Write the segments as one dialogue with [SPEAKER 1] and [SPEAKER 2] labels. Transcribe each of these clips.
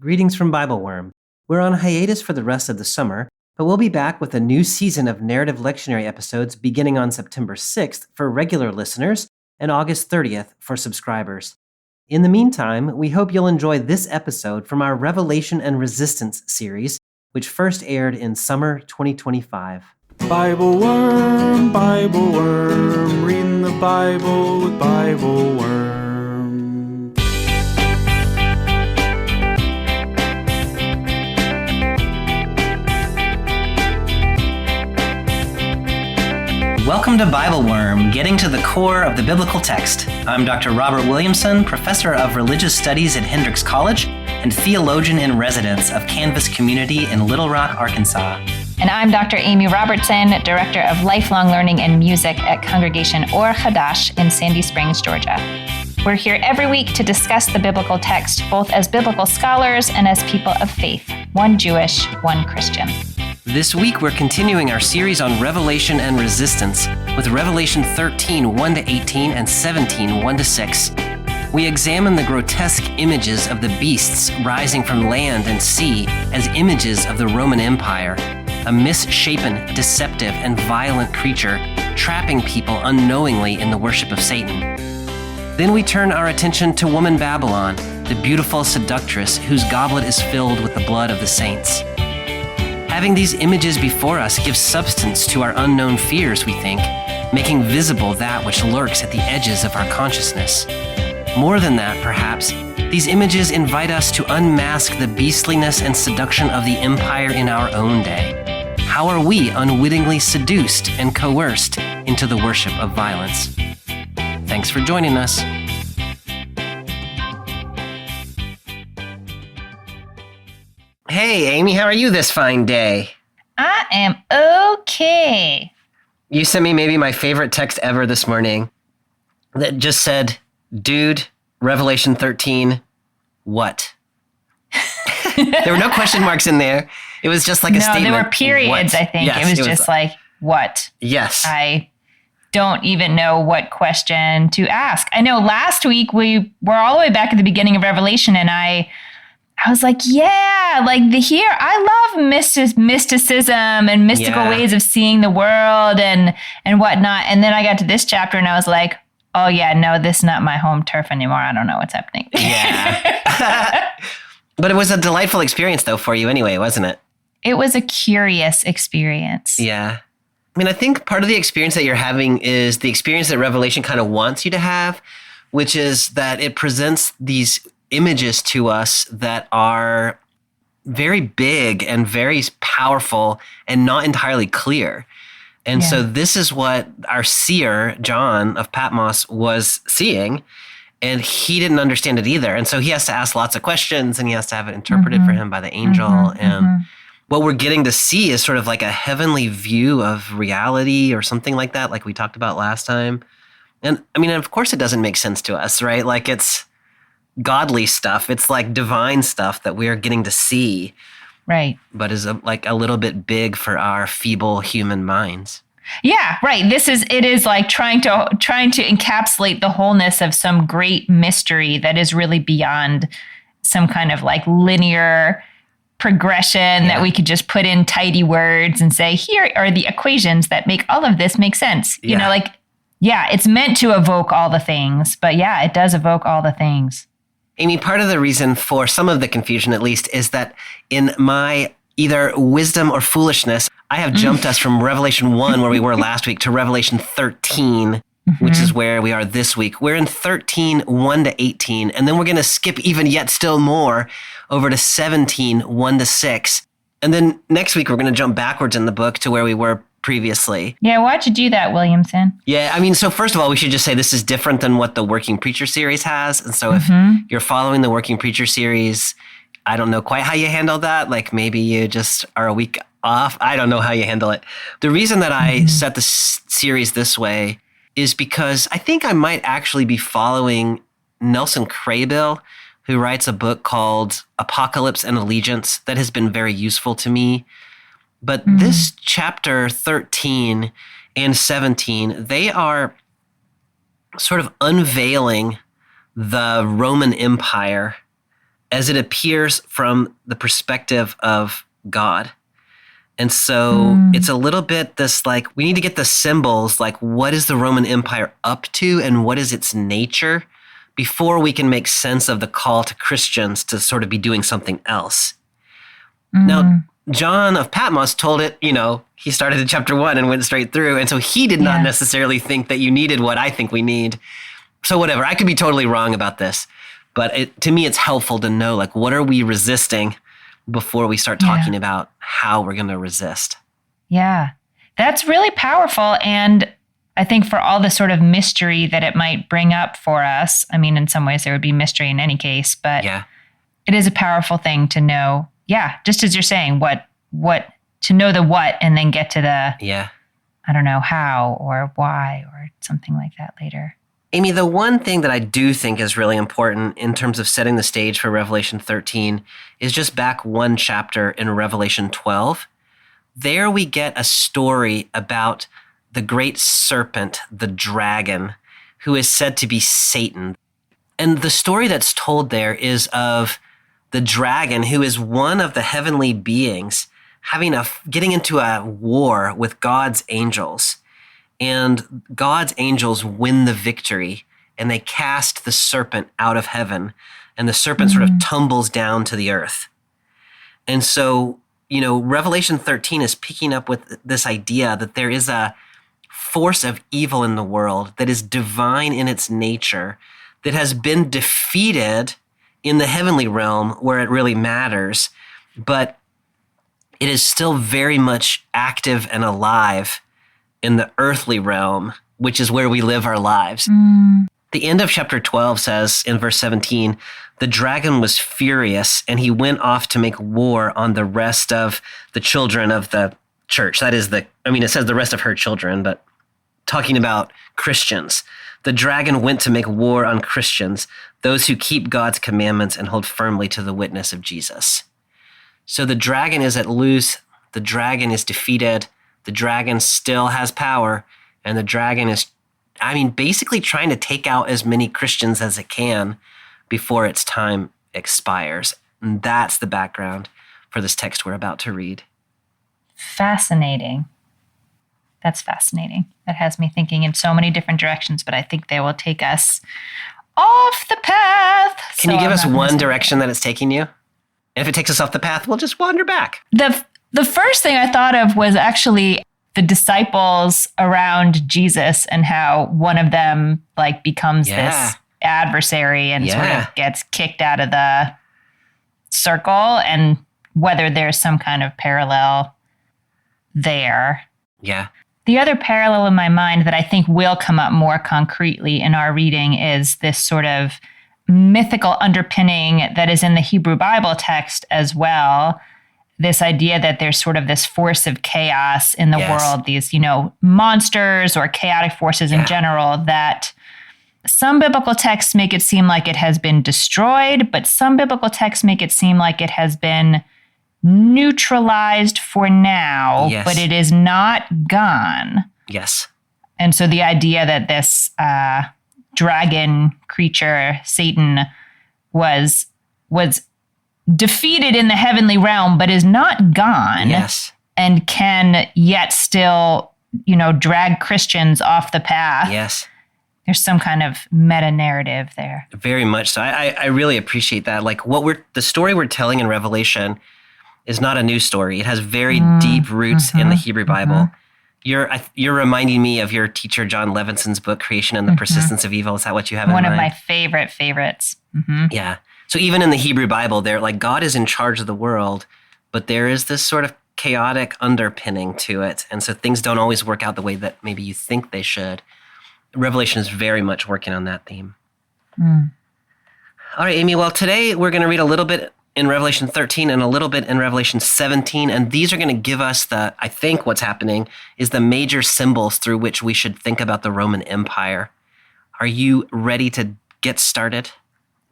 [SPEAKER 1] Greetings from Bible Worm. We're on hiatus for the rest of the summer, but we'll be back with a new season of narrative lectionary episodes beginning on September 6th for regular listeners and August 30th for subscribers. In the meantime, we hope you'll enjoy this episode from our Revelation and Resistance series, which first aired in summer 2025.
[SPEAKER 2] Bible Worm, reading the Bible with Bible Worm.
[SPEAKER 1] Welcome to Bible Worm, getting to the core of the biblical text. I'm Dr. Robert Williamson, professor of religious studies at Hendrix College and theologian in residence of Canvas Community in Little Rock, Arkansas.
[SPEAKER 3] And I'm Dr. Amy Robertson, Director of Lifelong Learning and Music at Congregation Or Hadash in Sandy Springs, Georgia. We're here every week to discuss the biblical text, both as biblical scholars and as people of faith, one Jewish, one Christian.
[SPEAKER 1] This week, we're continuing our series on Revelation and Resistance with Revelation 13, 1-18, and 17, 1-6. We examine the grotesque images of the beasts rising from land and sea as images of the Roman Empire, a misshapen, deceptive, and violent creature trapping people unknowingly in the worship of Satan. Then we turn our attention to woman Babylon, the beautiful seductress whose goblet is filled with the blood of the saints. Having these images before us gives substance to our unknown fears, we think, making visible that which lurks at the edges of our consciousness. More than that, perhaps, these images invite us to unmask the beastliness and seduction of the empire in our own day. How are we unwittingly seduced and coerced into the worship of violence? Thanks for joining us. Hey, Amy, how are you this fine day?
[SPEAKER 3] I am okay.
[SPEAKER 1] You sent me maybe my favorite text ever this morning that just said, dude, Revelation 13, what? There were no question marks in there. It was just like a statement.
[SPEAKER 3] No, there were periods, what? I think. Yes, it was just like, what?
[SPEAKER 1] Yes.
[SPEAKER 3] I don't even know what question to ask. I know last week we were all the way back at the beginning of Revelation, and I was like, yeah, like I love mysticism and mystical ways of seeing the world and whatnot. And then I got to this chapter and I was like, oh yeah, no, this is not my home turf anymore. I don't know what's happening.
[SPEAKER 1] Yeah. But it was a delightful experience though for you anyway, wasn't it?
[SPEAKER 3] It was a curious experience.
[SPEAKER 1] Yeah. I mean, I think part of the experience that you're having is the experience that Revelation kind of wants you to have, which is that it presents these images to us that are very big and very powerful and not entirely clear. And so this is what our seer, John of Patmos, was seeing, and he didn't understand it either. And so he has to ask lots of questions and he has to have it interpreted for him by the angel. And what we're getting to see is sort of like a heavenly view of reality or something like that, like we talked about last time. And I mean, of course it doesn't make sense to us, right? Like it's godly stuff. It's like divine stuff that we are getting to see.
[SPEAKER 3] Right.
[SPEAKER 1] But is like a little bit big for our feeble human minds.
[SPEAKER 3] Yeah, right. It is like trying to encapsulate the wholeness of some great mystery that is really beyond some kind of like linear progression that we could just put in tidy words and say, here are the equations that make all of this make sense. You know, like, yeah, it's meant to evoke all the things, but yeah, it does evoke all the things.
[SPEAKER 1] Amy, part of the reason for some of the confusion, at least, is that in my either wisdom or foolishness, I have jumped us from Revelation 1, where we were last week, to Revelation 13, which is where we are this week. We're in 13, 1-18, and then we're going to skip even yet still more over to 17, 1-6. And then next week, we're going to jump backwards in the book to where we were previously.
[SPEAKER 3] Yeah, why'd you do that, Williamson?
[SPEAKER 1] Yeah, I mean, so first of all, we should just say this is different than what the Working Preacher series has. And so if you're following the Working Preacher series, I don't know quite how you handle that. Like maybe you just are a week off. I don't know how you handle it. The reason that I set the series this way is because I think I might actually be following Nelson Craybill, who writes a book called Apocalypse and Allegiance that has been very useful to me. But this chapter 13 and 17, they are sort of unveiling the Roman Empire as it appears from the perspective of God. And so it's a little bit this like, we need to get the symbols, like what is the Roman Empire up to and what is its nature before we can make sense of the call to Christians to sort of be doing something else. Now, John of Patmos told it, he started in chapter 1 and went straight through. And so he did not necessarily think that you needed what I think we need. So whatever, I could be totally wrong about this. But to me, it's helpful to know, like, what are we resisting before we start talking about how we're going to resist? Yeah.
[SPEAKER 3] That's really powerful. And I think for all the sort of mystery that it might bring up for us, I mean, in some ways there would be mystery in any case, but it is a powerful thing to know. Yeah. Just as you're saying, what to know the what and then get to the, I don't know, how or why or something like that later.
[SPEAKER 1] Amy, the one thing that I do think is really important in terms of setting the stage for Revelation 13 is just back one chapter in Revelation 12. There we get a story about the great serpent, the dragon, who is said to be Satan. And the story that's told there is of the dragon, who is one of the heavenly beings, getting into a war with God's angels. And God's angels win the victory, and they cast the serpent out of heaven, and the serpent sort of tumbles down to the earth. And so, Revelation 13 is picking up with this idea that there is a force of evil in the world that is divine in its nature, that has been defeated in the heavenly realm where it really matters, but it is still very much active and alive in the earthly realm, which is where we live our lives. The end of chapter 12 says in verse 17, the dragon was furious and he went off to make war on the rest of the children of the church. That is it says the rest of her children, but talking about Christians. The dragon went to make war on Christians, those who keep God's commandments and hold firmly to the witness of Jesus. So the dragon is at loose. The dragon is defeated. The dragon still has power, and the dragon is, basically trying to take out as many Christians as it can before its time expires. And that's the background for this text we're about to read.
[SPEAKER 3] Fascinating. That's fascinating. That has me thinking in so many different directions, but I think they will take us off the path.
[SPEAKER 1] Can you give us one direction that it's taking you? And if it takes us off the path, we'll just wander back.
[SPEAKER 3] The first thing I thought of was actually the disciples around Jesus and how one of them becomes this adversary and sort of gets kicked out of the circle, and whether there's some kind of parallel there.
[SPEAKER 1] Yeah.
[SPEAKER 3] The other parallel in my mind that I think will come up more concretely in our reading is this sort of mythical underpinning that is in the Hebrew Bible text as well. This idea that there's sort of this force of chaos in the world, these, monsters or chaotic forces in general, that some biblical texts make it seem like it has been destroyed, but some biblical texts make it seem like it has been neutralized for now, but it is not gone.
[SPEAKER 1] Yes.
[SPEAKER 3] And so the idea that this dragon creature, Satan, was defeated in the heavenly realm, but is not gone.
[SPEAKER 1] Yes.
[SPEAKER 3] And can yet still, drag Christians off the path.
[SPEAKER 1] Yes.
[SPEAKER 3] There's some kind of meta narrative there.
[SPEAKER 1] Very much so. I really appreciate that. The story we're telling in Revelation is not a new story. It has very deep roots in the Hebrew Bible. You're reminding me of your teacher, John Levinson's book, Creation and the Persistence of Evil. Is that what you have in mind?
[SPEAKER 3] One of my favorites.
[SPEAKER 1] Yeah. So even in the Hebrew Bible, God is in charge of the world, but there is this sort of chaotic underpinning to it. And so things don't always work out the way that maybe you think they should. Revelation is very much working on that theme. All right, Amy. Well, today we're going to read a little bit in Revelation 13 and a little bit in Revelation 17. And these are going to give us I think what's happening is the major symbols through which we should think about the Roman Empire. Are you ready to get started?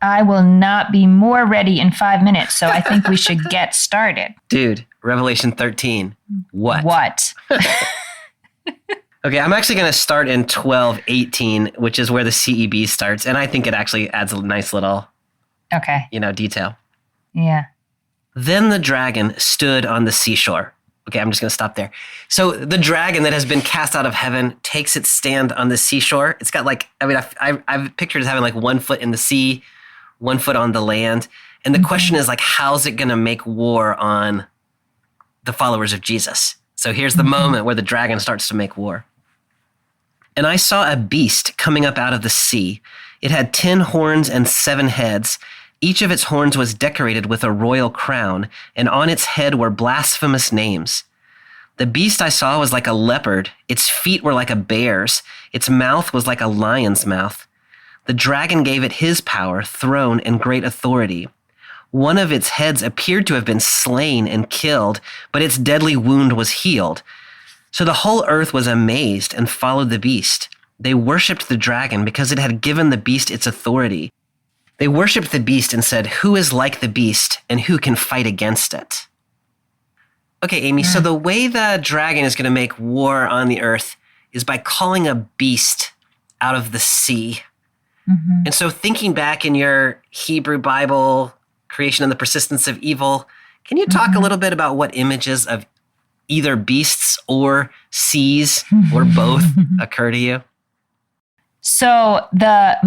[SPEAKER 3] I will not be more ready in 5 minutes, so I think we should get started.
[SPEAKER 1] Dude, Revelation 13. What? Okay, I'm actually going to start in 12:18, which is where the CEB starts, and I think it actually adds a nice little detail.
[SPEAKER 3] Yeah.
[SPEAKER 1] Then the dragon stood on the seashore. Okay, I'm just going to stop there. So the dragon that has been cast out of heaven takes its stand on the seashore. It's got like, I mean, I've pictured it as having like 1 foot in the sea, 1 foot on the land. And the question is like, how's it going to make war on the followers of Jesus? So here's the moment where the dragon starts to make war. And I saw a beast coming up out of the sea. It had 10 horns and 7 heads. Each of its horns was decorated with a royal crown, and on its head were blasphemous names. The beast I saw was like a leopard. Its feet were like a bear's. Its mouth was like a lion's mouth. The dragon gave it his power, throne, and great authority. One of its heads appeared to have been slain and killed, but its deadly wound was healed. So the whole earth was amazed and followed the beast. They worshipped the dragon because it had given the beast its authority. They worshipped the beast and said, "Who is like the beast and who can fight against it?" Okay, Amy, so the way the dragon is going to make war on the earth is by calling a beast out of the sea.
[SPEAKER 3] Mm-hmm.
[SPEAKER 1] And so thinking back in your Hebrew Bible, creation and the persistence of evil, can you talk a little bit about what images of either beasts or seas or both occur to you?
[SPEAKER 3] So the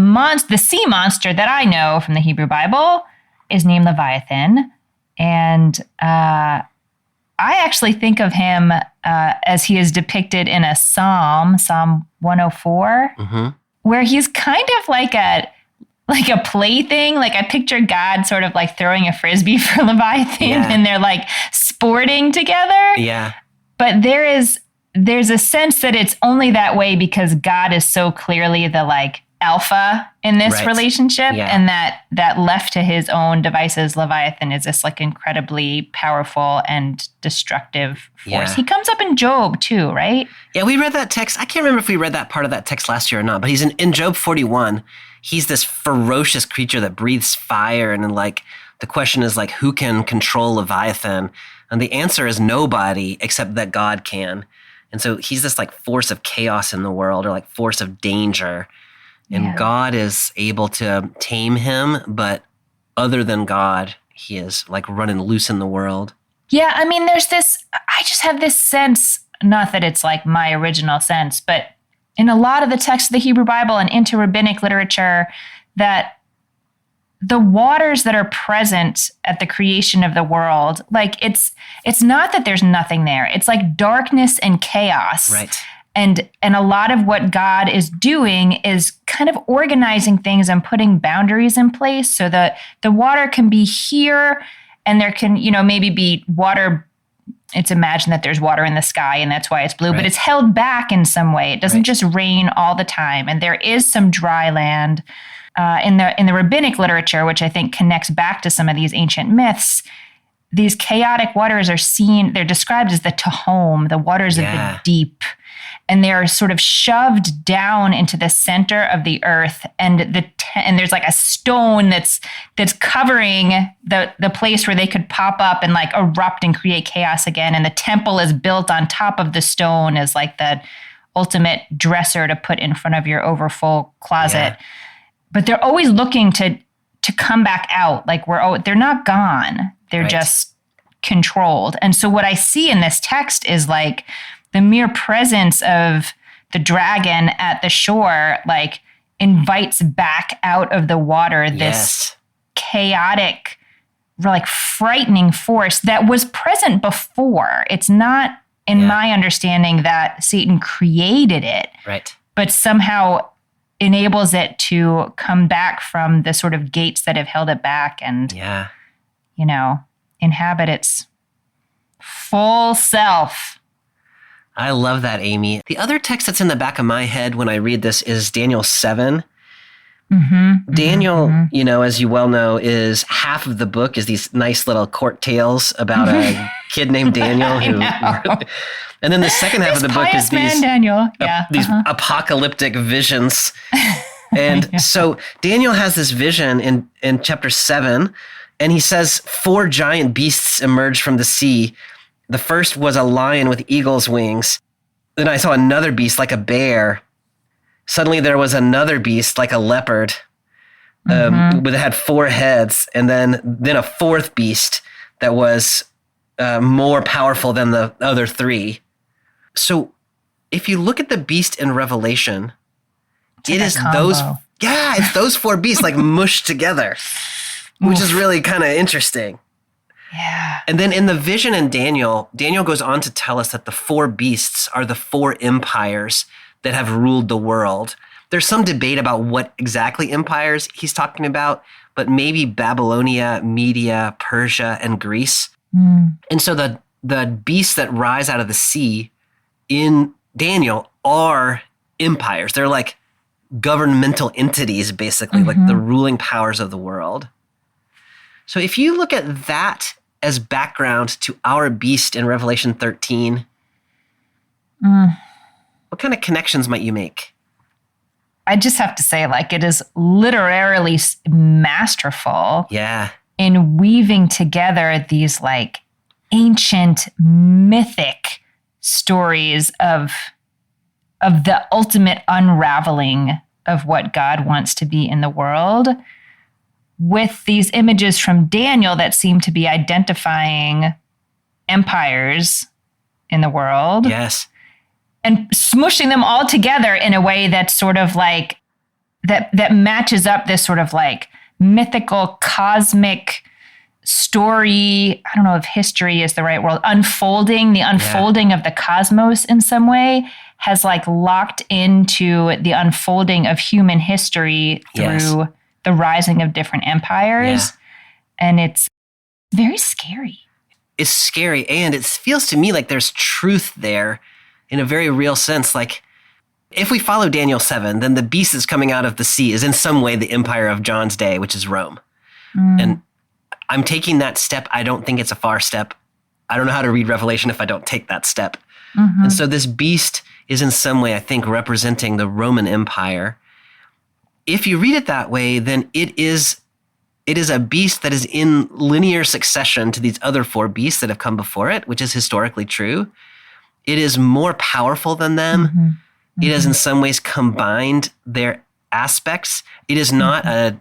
[SPEAKER 3] sea monster that I know from the Hebrew Bible is named Leviathan. And I actually think of him as he is depicted in a Psalm 104, where he's kind of like a plaything. Like I picture God sort of like throwing a frisbee for Leviathan and they're like sporting together.
[SPEAKER 1] Yeah.
[SPEAKER 3] But there's a sense that it's only that way because God is so clearly the like alpha in this relationship, and that left to his own devices, Leviathan is this like incredibly powerful and destructive force.
[SPEAKER 1] Yeah.
[SPEAKER 3] He comes up in Job too, right?
[SPEAKER 1] Yeah, we read that text. I can't remember if we read that part of that text last year or not, but he's in Job 41. He's this ferocious creature that breathes fire, and then like the question is like, who can control Leviathan? And the answer is nobody except that God can. And so he's this like force of chaos in the world, or like force of danger. And God is able to tame him, but other than God, he is like running loose in the world.
[SPEAKER 3] Yeah, I mean, I just have this sense, not that it's like my original sense, but in a lot of the texts of the Hebrew Bible and into rabbinic literature, that the waters that are present at the creation of the world, like it's not that there's nothing there. It's like darkness and chaos.
[SPEAKER 1] Right.
[SPEAKER 3] And a lot of what God is doing is kind of organizing things and putting boundaries in place so that the water can be here, and there can, maybe be water. It's imagined that there's water in the sky and that's why it's blue, but it's held back in some way. It doesn't just rain all the time. And there is some dry land in the rabbinic literature, which I think connects back to some of these ancient myths. These chaotic waters they're described as the Tehom, the waters of the deep. And they're sort of shoved down into the center of the earth, and there's like a stone that's covering the place where they could pop up and like erupt and create chaos again. And the temple is built on top of the stone as like the ultimate dresser to put in front of your overfull closet. Yeah. But they're always looking to come back out. Like they're not gone; they're just controlled. And so what I see in this text is like the mere presence of the dragon at the shore, like, invites back out of the water this chaotic, like, frightening force that was present before. It's not, in my understanding, that Satan created it, but somehow enables it to come back from the sort of gates that have held it back and, inhabit its full self.
[SPEAKER 1] I love that, Amy. The other text that's in the back of my head when I read this is Daniel 7. Daniel, as you well know, is half of the book is these nice little court tales about a kid named Daniel. And then the second half of the book is these apocalyptic visions. And so Daniel has this vision in chapter 7, and he says 4 giant beasts emerged from the sea. The first was a lion with eagle's wings. Then I saw another beast like a bear. Suddenly there was another beast like a leopard. but it had 4 heads, and then a fourth beast that was more powerful than the other 3. So if you look at the beast in Revelation, it's those 4 beasts like mushed together, which is really kind of interesting.
[SPEAKER 3] Yeah.
[SPEAKER 1] And then in the vision in Daniel goes on to tell us that the 4 beasts are the 4 empires that have ruled the world. There's some debate about what exactly empires he's talking about, but maybe Babylonia, Media, Persia, and Greece. And so the beasts that rise out of the sea in Daniel are empires. They're like governmental entities, basically, like the ruling powers of the world. So if you look at that as background to our beast in Revelation 13, what kind of connections might you make?
[SPEAKER 3] I just have to say, like, it is literally masterful.
[SPEAKER 1] Yeah.
[SPEAKER 3] In weaving together these like ancient mythic stories of the ultimate unraveling of what God wants to be in the world, with these images from Daniel that seem to be identifying empires in the world.
[SPEAKER 1] Yes.
[SPEAKER 3] And smushing them all together in a way that's sort of like, that matches up this sort of like mythical, cosmic story. I don't know if history is the right word. The unfolding of the cosmos in some way has like locked into the unfolding of human history through the rising of different empires. Yeah. And it's very scary.
[SPEAKER 1] It's scary. And it feels to me like there's truth there in a very real sense. Like, if we follow Daniel 7, then the beast that's coming out of the sea is in some way the empire of John's day, which is Rome. And I'm taking that step. I don't think it's a far step. I don't know how to read Revelation if I don't take that step. And so this beast is in some way, I think, representing the Roman Empire. If you read it that way, then it is a beast that is in linear succession to these other 4 beasts that have come before it, which is historically true. It is more powerful than them. It has in some ways combined their aspects. It is not a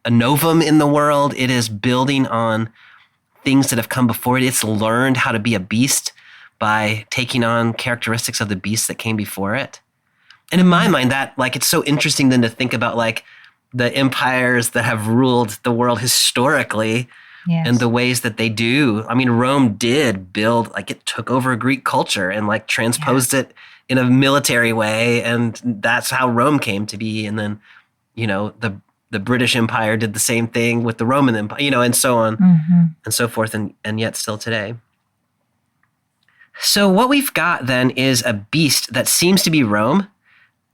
[SPEAKER 1] novum in the world. It is building on things that have come before it. It's learned how to be a beast by taking on characteristics of the beasts that came before it. And in my mind, that like, it's so interesting then to think about like the empires that have ruled the world historically. Yes. And the ways that they do. I mean, Rome did build, like it took over Greek culture and like transposed it in a military way. And that's how Rome came to be. And then, you know, the British Empire did the same thing with the Roman Empire, you know, and so on and so forth. And yet still today. So what we've got then is a beast that seems to be Rome,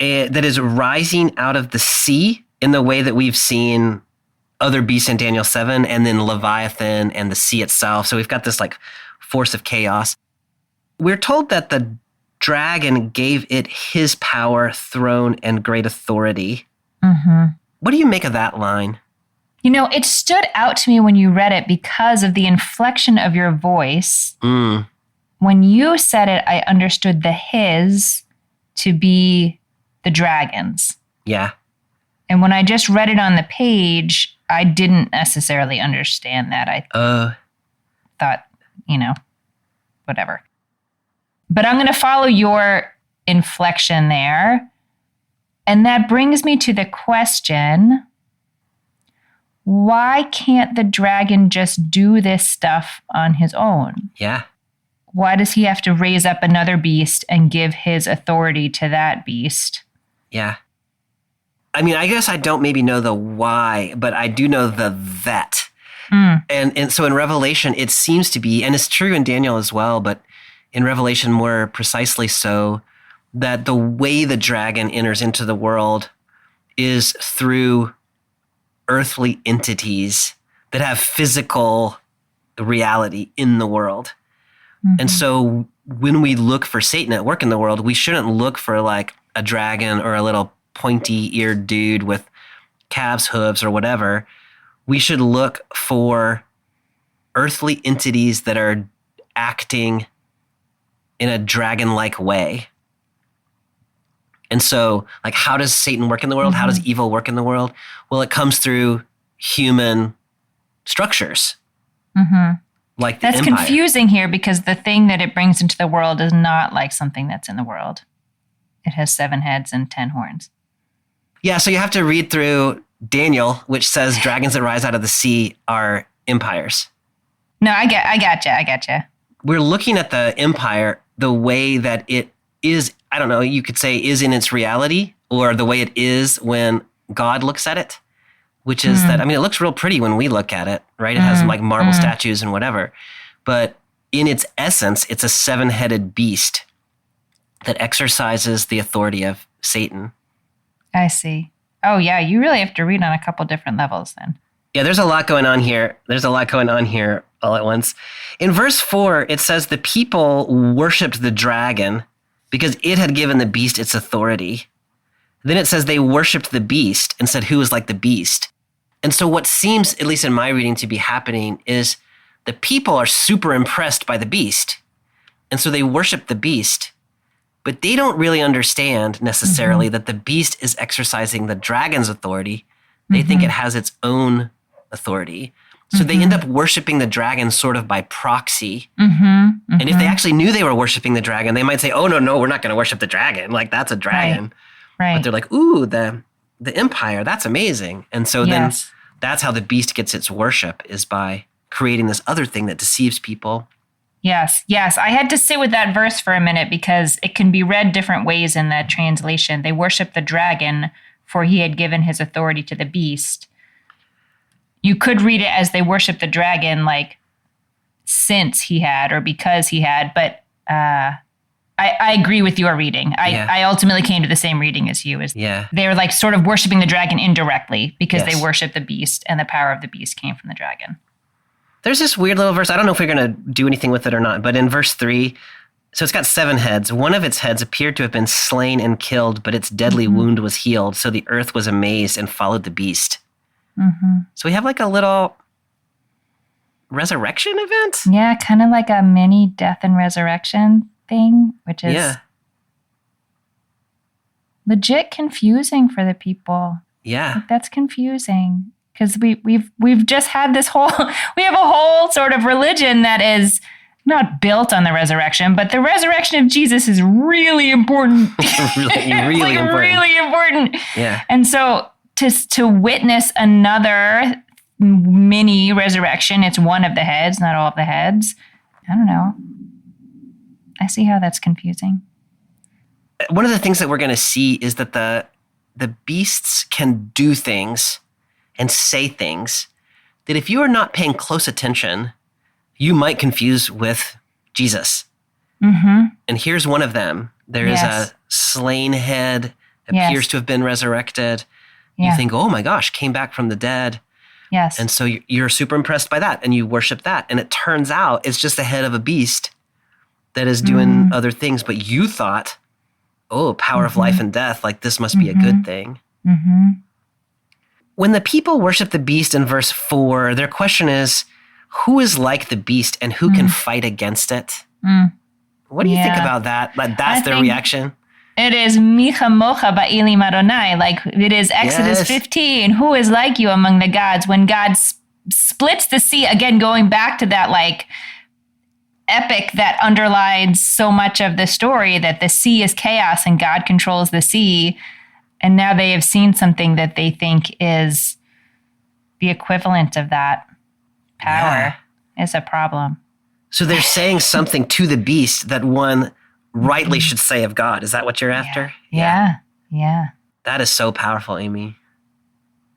[SPEAKER 1] that is rising out of the sea in the way that we've seen other beasts in Daniel 7, and then Leviathan and the sea itself. So we've got this like force of chaos. We're told that the dragon gave it his power, throne, and great authority. What do you make of that line?
[SPEAKER 3] You know, it stood out to me when you read it because of the inflection of your voice. When you said it, I understood the his to be the dragons.
[SPEAKER 1] Yeah.
[SPEAKER 3] And when I just read it on the page, I didn't necessarily understand that. I thought, you know, whatever. But I'm going to follow your inflection there. And that brings me to the question, why can't the dragon just do this stuff on his own?
[SPEAKER 1] Yeah.
[SPEAKER 3] Why does he have to raise up another beast and give his authority to that beast?
[SPEAKER 1] Yeah. I mean, I guess I don't maybe know the why, but I do know the that. And so in Revelation, it seems to be, and it's true in Daniel as well, but in Revelation more precisely so, that the way the dragon enters into the world is through earthly entities that have physical reality in the world. And so when we look for Satan at work in the world, we shouldn't look for like a dragon or a little pointy-eared dude with calves' hooves or whatever. We should look for earthly entities that are acting in a dragon-like way. And so, like, how does Satan work in the world? How does evil work in the world? Well, it comes through human structures. Like the
[SPEAKER 3] That's
[SPEAKER 1] empire.
[SPEAKER 3] confusing here because the thing that it brings into the world is not like something that's in the world. It has 7 heads and 10 horns.
[SPEAKER 1] Yeah, so you have to read through Daniel, which says dragons that rise out of the sea are empires.
[SPEAKER 3] No, I gotcha.
[SPEAKER 1] We're looking at the empire the way that it is, I don't know, you could say is in its reality, or the way it is when God looks at it, which is that, I mean, it looks real pretty when we look at it, right? It has like marble statues and whatever. But in its essence, it's a 7-headed beast that exercises the authority of Satan.
[SPEAKER 3] I see. Oh, yeah, you really have to read on a couple different levels then.
[SPEAKER 1] Yeah, there's a lot going on here. There's a lot going on here all at once. In verse 4, it says the people worshipped the dragon because it had given the beast its authority. Then it says they worshipped the beast and said, who is like the beast? And so what seems, at least in my reading, to be happening is the people are super impressed by the beast. And so they worship the beast, but they don't really understand necessarily that the beast is exercising the dragon's authority. They think it has its own authority. So they end up worshiping the dragon sort of by proxy. And if they actually knew they were worshiping the dragon, they might say, oh, no, we're not going to worship the dragon. Like, that's a dragon.
[SPEAKER 3] Right.
[SPEAKER 1] But they're like, ooh, the empire, that's amazing. And so then that's how the beast gets its worship, is by creating this other thing that deceives people.
[SPEAKER 3] Yes. I had to sit with that verse for a minute because it can be read different ways in that translation. They worship the dragon, for he had given his authority to the beast. You could read it as they worship the dragon, like since he had or because he had, but I agree with your reading. I ultimately came to the same reading as you. They were like sort of worshiping the dragon indirectly because they worship the beast, and the power of the beast came from the dragon.
[SPEAKER 1] There's this weird little verse. I don't know if we're going to do anything with it or not, but in verse 3, so it's got 7 heads. One of its heads appeared to have been slain and killed, but its deadly wound was healed. So the earth was amazed and followed the beast. So we have like a little resurrection event?
[SPEAKER 3] Yeah, kind of like a mini death and resurrection thing, which is legit confusing for the people.
[SPEAKER 1] Yeah.
[SPEAKER 3] Like, that's confusing because we've just had this whole, we have a whole sort of religion that is not built on the resurrection, but the resurrection of Jesus is really important.
[SPEAKER 1] really
[SPEAKER 3] important.
[SPEAKER 1] Yeah.
[SPEAKER 3] And so to witness another mini resurrection, it's one of the heads, not all of the heads. I don't know. I see how that's confusing.
[SPEAKER 1] One of the things that we're going to see is that the beasts can do things and say things that if you are not paying close attention, you might confuse with Jesus. And here's one of them. There is a slain head, appears to have been resurrected. You think, oh my gosh, came back from the dead.
[SPEAKER 3] Yes.
[SPEAKER 1] And so you're super impressed by that and you worship that. And it turns out it's just the head of a beast that is doing other things. But you thought, oh, power of life and death, like this must be a good thing. When the people worship the beast in verse 4, their question is, who is like the beast and who can fight against it? What do you think about that? That's their reaction?
[SPEAKER 3] It is Micha Mocha Ba'ilim Adonai, like it is Exodus 15. Who is like you among the gods? When God splits the sea, again, going back to that like epic that underlines so much of the story, that the sea is chaos and God controls the sea. And now they have seen something that they think is the equivalent of that power is a problem.
[SPEAKER 1] So they're saying something to the beast that one rightly should say of God. Is that what you're after?
[SPEAKER 3] Yeah.
[SPEAKER 1] That is so powerful, Amy.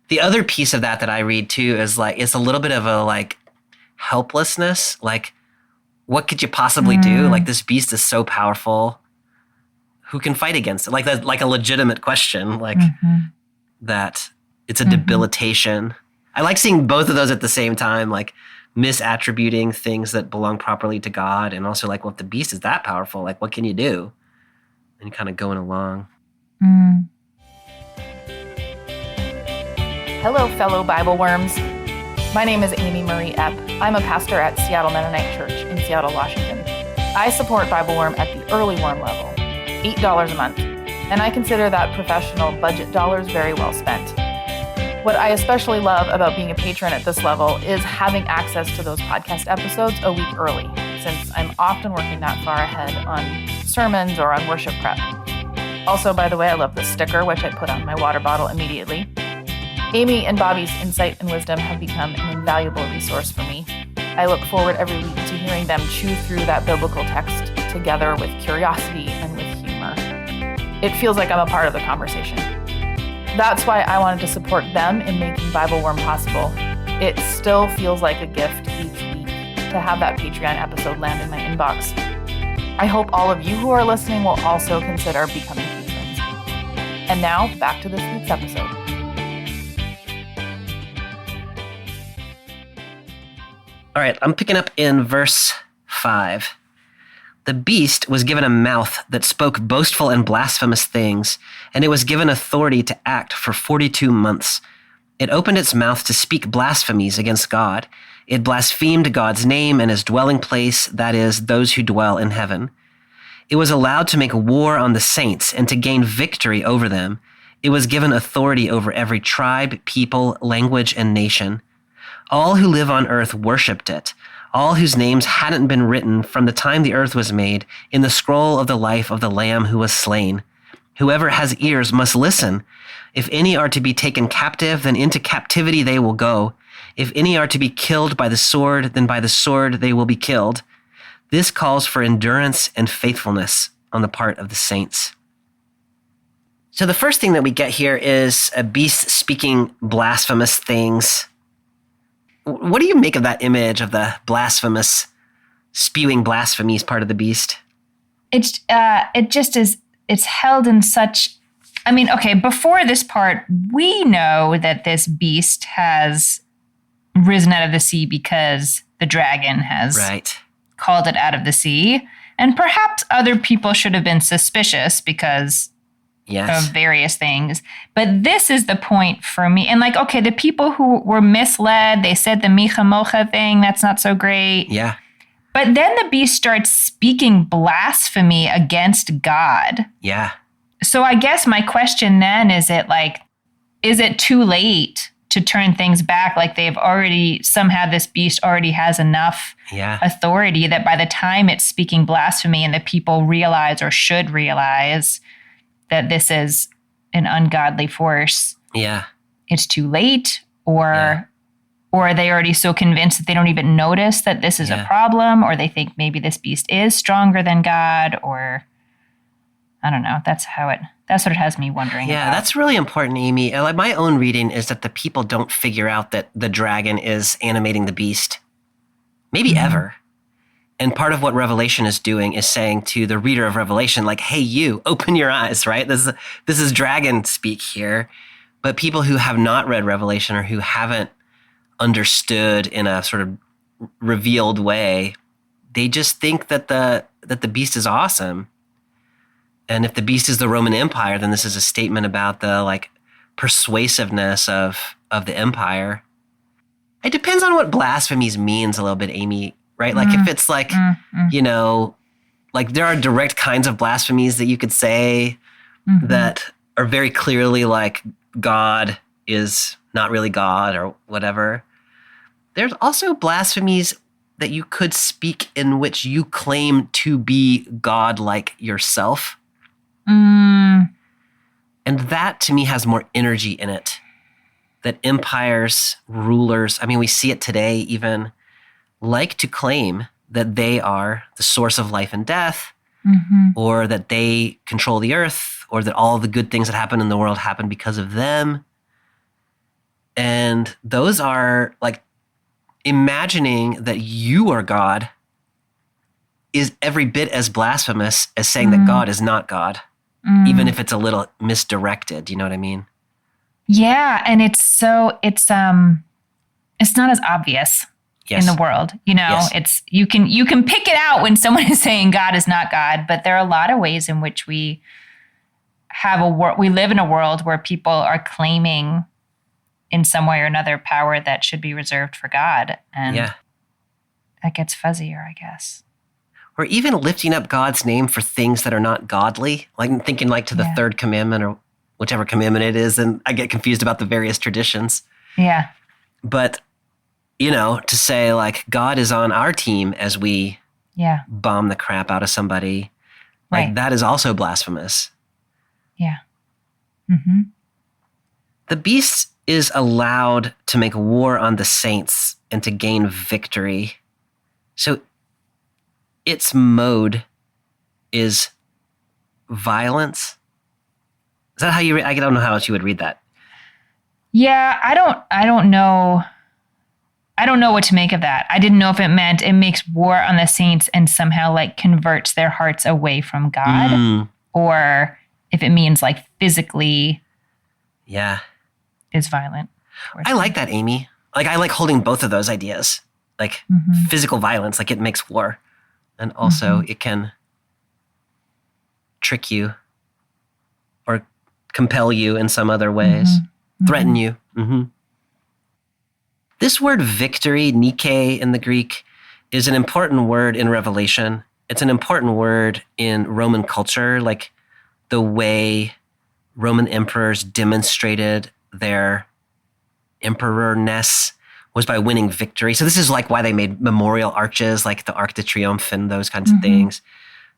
[SPEAKER 1] The other piece of that I read too is like, it's a little bit of a like helplessness. Like, what could you possibly do? Like, this beast is so powerful. Who can fight against it? Like that, like a legitimate question, like that it's a debilitation. I like seeing both of those at the same time, like misattributing things that belong properly to God, and also like, well, if the beast is that powerful, like what can you do? And you're kind of going along.
[SPEAKER 4] Hello, fellow Bible worms. My name is Amy Marie Epp. I'm a pastor at Seattle Mennonite Church in Seattle, Washington. I support Bible Worm at the early worm level, $8 a month. and I consider that professional budget dollars very well spent. What I especially love about being a patron at this level is having access to those podcast episodes a week early, since I'm often working that far ahead on sermons or on worship prep. Also, by the way, I love the sticker, which I put on my water bottle immediately. Amy and Bobby's insight and wisdom have become an invaluable resource for me. I look forward every week to hearing them chew through that biblical text together with curiosity and with humor. It feels like I'm a part of the conversation. That's why I wanted to support them in making Bible Worm possible. It still feels like a gift each week to have that Patreon episode land in my inbox. I hope all of you who are listening will also consider becoming patrons. And now, back to this week's episode.
[SPEAKER 1] All right, I'm picking up in verse 5. The beast was given a mouth that spoke boastful and blasphemous things, and it was given authority to act for 42 months. It opened its mouth to speak blasphemies against God. It blasphemed God's name and his dwelling place, that is, those who dwell in heaven. It was allowed to make war on the saints and to gain victory over them. It was given authority over every tribe, people, language, and nation. All who live on earth worshipped it, all whose names hadn't been written from the time the earth was made in the scroll of the life of the Lamb who was slain. Whoever has ears must listen. If any are to be taken captive, then into captivity they will go. If any are to be killed by the sword, then by the sword they will be killed. This calls for endurance and faithfulness on the part of the saints. So the first thing that we get here is a beast speaking blasphemous things. What do you make of that image of the blasphemous, spewing blasphemies part of the beast?
[SPEAKER 3] It just is, it's held in such, I mean, okay, before this part, we know that this beast has risen out of the sea because the dragon has called it out of the sea. And perhaps other people should have been suspicious because of various things. But this is the point for me. And like, okay, the people who were misled, they said the Micha Mocha thing, that's not so great.
[SPEAKER 1] Yeah.
[SPEAKER 3] But then the beast starts speaking blasphemy against God.
[SPEAKER 1] Yeah.
[SPEAKER 3] So I guess my question then is it too late to turn things back? Like they've already, somehow this beast already has enough authority that by the time it's speaking blasphemy and the people realize or should realize that this is an ungodly force, it's too late? Or are they already so convinced that they don't even notice that this is a problem, or they think maybe this beast is stronger than God, or I don't know. That's what it has me wondering about.
[SPEAKER 1] That's really important, Amy. Like my own reading is that the people don't figure out that the dragon is animating the beast. Maybe ever. And part of what Revelation is doing is saying to the reader of Revelation, like, hey, you, open your eyes, right? This is dragon speak here. But people who have not read Revelation or who haven't understood in a sort of revealed way, they just think that the beast is awesome. And if the beast is the Roman Empire, then this is a statement about the like persuasiveness of the empire. It depends on what blasphemies means a little bit, Amy, right? Like if it's like, you know, like there are direct kinds of blasphemies that you could say that are very clearly like God is not really God or whatever. There's also blasphemies that you could speak in which you claim to be God like yourself. And that to me has more energy in it. That empires, rulers, I mean, we see it today even, like to claim that they are the source of life and death, or that they control the earth, or that all the good things that happen in the world happen because of them. And those are like imagining that you are God is every bit as blasphemous as saying that God is not God, even if it's a little misdirected. You know what I mean? Yeah, and it's not as obvious in the world. You know, it's you can pick it out when someone is saying God is not God, but there are a lot of ways in which we live in a world where people are claiming in some way or another power that should be reserved for God. And that gets fuzzier, I guess. or even lifting up God's name for things that are not godly, like I'm thinking like to the third commandment or whichever commandment it is, and I get confused about the various traditions.
[SPEAKER 3] Yeah.
[SPEAKER 1] But, to say like God is on our team as we bomb the crap out of somebody, like that is also blasphemous.
[SPEAKER 3] Yeah. Mm-hmm.
[SPEAKER 1] The beast is allowed to make war on the saints and to gain victory. So its mode is violence. Is that how you read? I don't know how else you would read that.
[SPEAKER 3] Yeah, I don't know. I don't know what to make of that. I didn't know if it meant it makes war on the saints and somehow like converts their hearts away from God, or if it means like physically is violent.
[SPEAKER 1] I like that, Amy. Like I like holding both of those ideas. Like physical violence, like it makes war. And also it can trick you or compel you in some other ways, threaten you. This word victory, Nike in the Greek, is an important word in Revelation. It's an important word in Roman culture, like the way Roman emperors demonstrated their emperorness was by winning victory. So this is like why they made memorial arches, like the Arc de Triomphe and those kinds of things,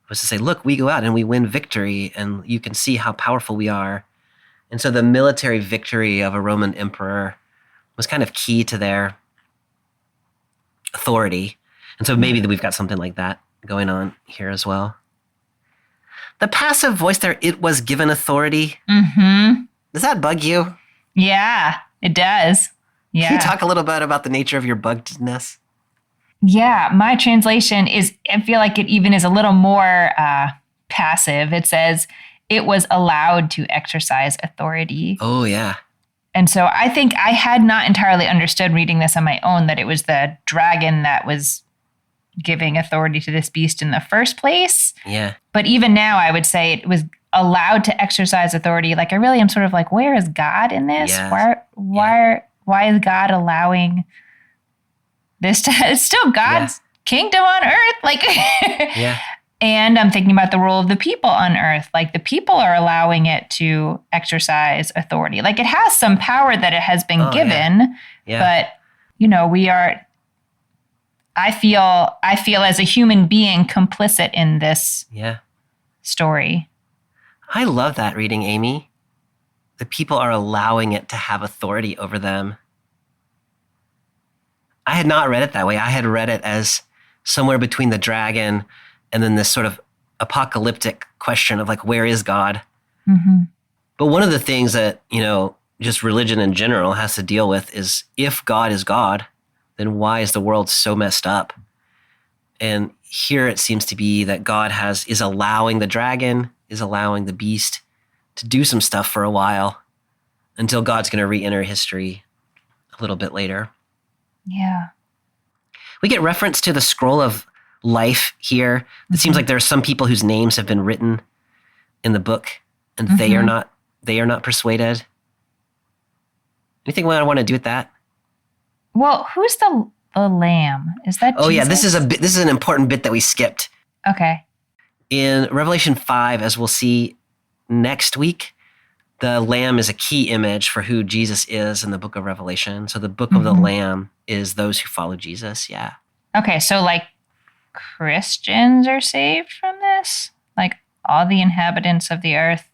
[SPEAKER 1] was to say, look, we go out and we win victory and you can see how powerful we are. And so the military victory of a Roman emperor was kind of key to their authority. And so maybe we've got something like that going on here as well. The passive voice there, it was given authority. Does that bug you?
[SPEAKER 3] Yeah, it does. Yeah.
[SPEAKER 1] Can you talk a little bit about the nature of your buggedness?
[SPEAKER 3] Yeah, my translation is, I feel like it even is a little more passive. It says, it was allowed to exercise authority.
[SPEAKER 1] Oh, yeah.
[SPEAKER 3] And so I think I had not entirely understood reading this on my own that it was the dragon that was giving authority to this beast in the first place.
[SPEAKER 1] Yeah.
[SPEAKER 3] But even now, I would say it was allowed to exercise authority. Like I really am sort of like, where is God in this?
[SPEAKER 1] Yes.
[SPEAKER 3] Why is God allowing this to? It's still God's kingdom on earth. Like, And I'm thinking about the role of the people on earth. Like the people are allowing it to exercise authority. Like it has some power that it has been given, but we are, I feel as a human being complicit in this story.
[SPEAKER 1] I love that reading, Amy. The people are allowing it to have authority over them. I had not read it that way. I had read it as somewhere between the dragon and then this sort of apocalyptic question of like, where is God? But one of the things that, just religion in general has to deal with is if God is God, then why is the world so messed up? And here it seems to be that God is allowing the dragon, is allowing the beast to do some stuff for a while until God's going to re-enter history a little bit later.
[SPEAKER 3] Yeah. We
[SPEAKER 1] get reference to the scroll of life here. It seems like there are some people whose names have been written in the book and they are not persuaded. Anything I want to do with that?
[SPEAKER 3] Well, who's the lamb? Is that Jesus?
[SPEAKER 1] Oh yeah, this is an important bit that we skipped.
[SPEAKER 3] Okay.
[SPEAKER 1] In Revelation 5, as we'll see next week, the lamb is a key image for who Jesus is in the book of Revelation. So the book of the lamb is those who follow Jesus. Yeah.
[SPEAKER 3] Okay, so like Christians are saved from this? Like all the inhabitants of the earth?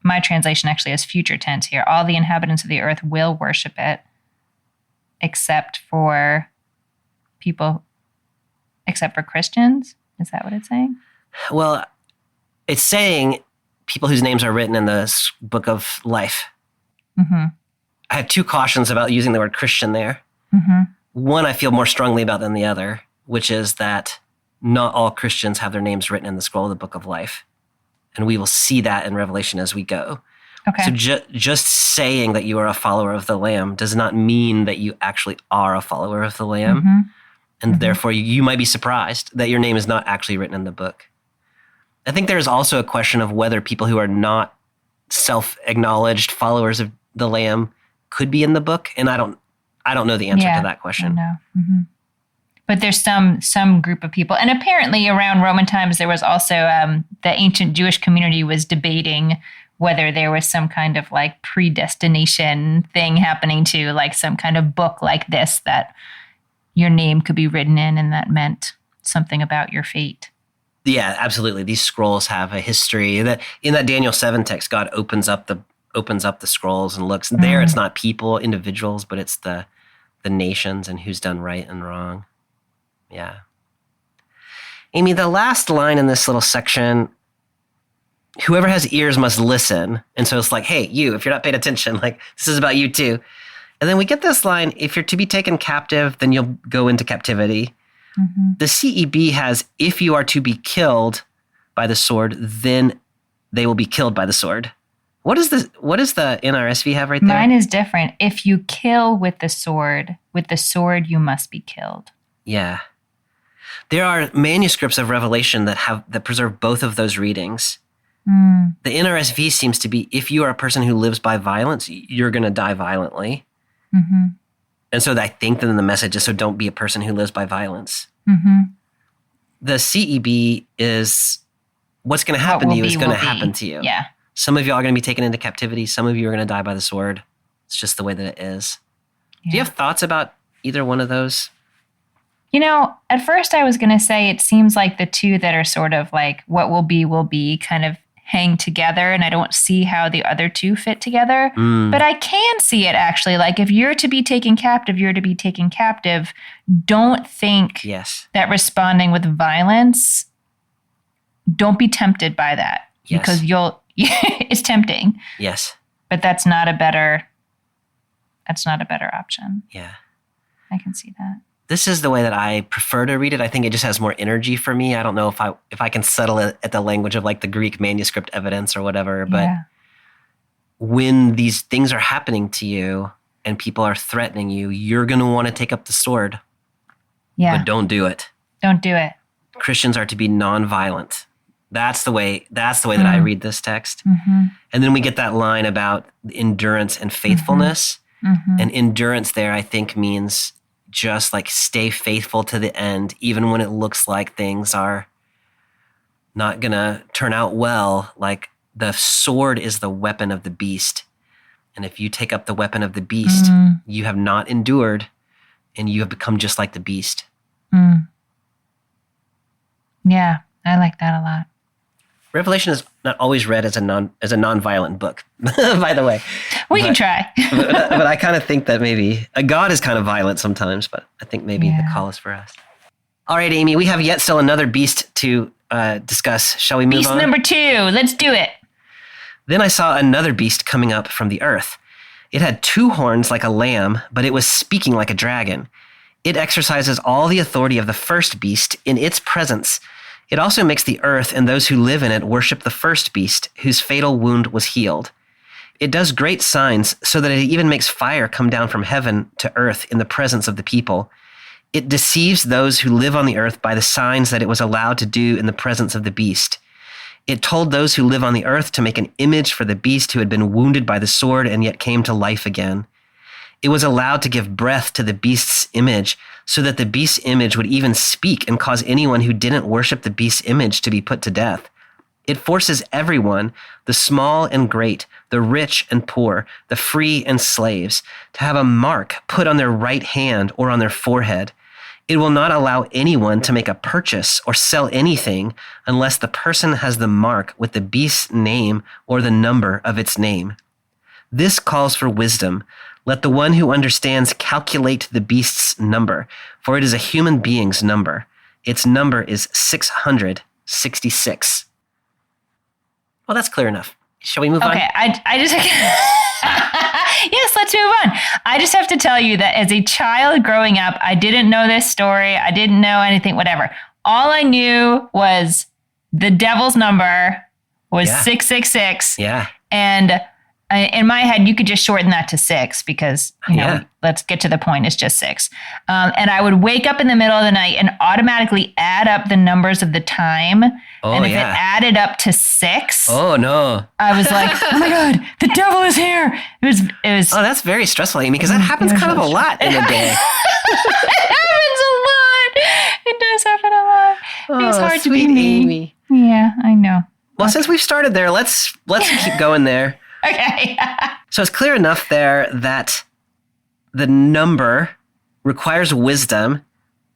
[SPEAKER 3] My translation actually has future tense here. All the inhabitants of the earth will worship it, except for Christians? Is that what it's saying?
[SPEAKER 1] Well, it's saying people whose names are written in the book of life. I have two cautions about using the word Christian there. One I feel more strongly about than the other, which is that not all Christians have their names written in the scroll of the book of life. And we will see that in Revelation as we go.
[SPEAKER 3] Okay.
[SPEAKER 1] So just saying that you are a follower of the Lamb does not mean that you actually are a follower of the Lamb. And therefore, you might be surprised that your name is not actually written in the book. I think there is also a question of whether people who are not self-acknowledged followers of the Lamb could be in the book. And I don't know the answer to that question.
[SPEAKER 3] I know. But there's some group of people. And apparently around Roman times, there was also the ancient Jewish community was debating whether there was some kind of like predestination thing happening to, like some kind of book like this that your name could be written in and that meant something about your fate.
[SPEAKER 1] Yeah, absolutely. These scrolls have a history. That in that Daniel 7 text, God opens up the scrolls and looks. And there it's not people, individuals, but it's the nations and who's done right and wrong. Yeah. Amy, the last line in this little section, whoever has ears must listen. And so it's like, hey, you, if you're not paying attention, like this is about you too. And then we get this line, if you're to be taken captive, then you'll go into captivity. Mm-hmm. The CEB has, if you are to be killed by the sword, then they will be killed by the sword. What does the NRSV have right there?
[SPEAKER 3] Mine is different. If you kill with the sword you must be killed.
[SPEAKER 1] Yeah. There are manuscripts of Revelation that preserve both of those readings. Mm. The NRSV seems to be, if you are a person who lives by violence, you're going to die violently. Mm-hmm. And so I think then the message is, so don't be a person who lives by violence. Mm-hmm. The CEB is, what's going to happen to you is going to happen to you.
[SPEAKER 3] Yeah.
[SPEAKER 1] Some of you are going to be taken into captivity. Some of you are going to die by the sword. It's just the way that it is. Yeah. Do you have thoughts about either one of those?
[SPEAKER 3] At first I was going to say it seems like the two that are sort of like what will be kind of hang together, and I don't see how the other two fit together. But I can see it actually. Like if you're to be taken captive, you're to be taken captive. Don't think that responding with violence, don't be tempted by that because it's tempting.
[SPEAKER 1] Yes.
[SPEAKER 3] But that's not a better option.
[SPEAKER 1] Yeah.
[SPEAKER 3] I can see that.
[SPEAKER 1] This is the way that I prefer to read it. I think it just has more energy for me. I don't know if I can settle it at the language of like the Greek manuscript evidence or whatever, but when these things are happening to you and people are threatening you, you're going to want to take up the sword.
[SPEAKER 3] Yeah.
[SPEAKER 1] But don't do it.
[SPEAKER 3] Don't do it. Christians
[SPEAKER 1] are to be nonviolent. That's the way that I read this text. Mm-hmm. And then we get that line about endurance and faithfulness. Mm-hmm. And endurance there, I think, means just like stay faithful to the end, even when it looks like things are not going to turn out well. Like the sword is the weapon of the beast. And if you take up the weapon of the beast, you have not endured and you have become just like the beast. Mm.
[SPEAKER 3] Yeah, I like that a lot.
[SPEAKER 1] Revelation is not always read as a non-violent book, by the way.
[SPEAKER 3] We can try.
[SPEAKER 1] but I kind of think that maybe God is kind of violent sometimes, but I think maybe the call is for us. All right, Amy, we have yet still another beast to discuss. Shall we move on?
[SPEAKER 3] Beast number 2. Let's do it.
[SPEAKER 1] Then I saw another beast coming up from the earth. It had 2 horns like a lamb, but it was speaking like a dragon. It exercises all the authority of the first beast in its presence. It also makes the earth and those who live in it worship the first beast, whose fatal wound was healed. It does great signs, so that it even makes fire come down from heaven to earth in the presence of the people. It deceives those who live on the earth by the signs that it was allowed to do in the presence of the beast. It told those who live on the earth to make an image for the beast who had been wounded by the sword and yet came to life again. It was allowed to give breath to the beast's image, so that the beast's image would even speak and cause anyone who didn't worship the beast's image to be put to death. It forces everyone, the small and great, the rich and poor, the free and slaves, to have a mark put on their right hand or on their forehead. It will not allow anyone to make a purchase or sell anything unless the person has the mark with the beast's name or the number of its name. This calls for wisdom. Let the one who understands calculate the beast's number, for it is a human being's number. Its number is 666. Well, that's clear enough. Shall we move on?
[SPEAKER 3] Okay, I just... Yes, let's move on. I just have to tell you that as a child growing up, I didn't know this story. I didn't know anything, whatever. All I knew was the devil's number was 666.
[SPEAKER 1] Yeah.
[SPEAKER 3] And in my head, you could just shorten that to 6 because, let's get to the point. It's just 6. And I would wake up in the middle of the night and automatically add up the numbers of the time.
[SPEAKER 1] Oh,
[SPEAKER 3] and if it added up to 6,
[SPEAKER 1] oh no,
[SPEAKER 3] I was like, oh my God, the devil is here. It was.
[SPEAKER 1] Oh, that's very stressful, Amy, because that happens kind of a lot in a day.
[SPEAKER 3] It happens a lot. It's hard to
[SPEAKER 1] sweet
[SPEAKER 3] be me.
[SPEAKER 1] Amy.
[SPEAKER 3] Yeah, I know.
[SPEAKER 1] Well, since we've started there, let's keep going there.
[SPEAKER 3] Okay.
[SPEAKER 1] So it's clear enough there that the number requires wisdom,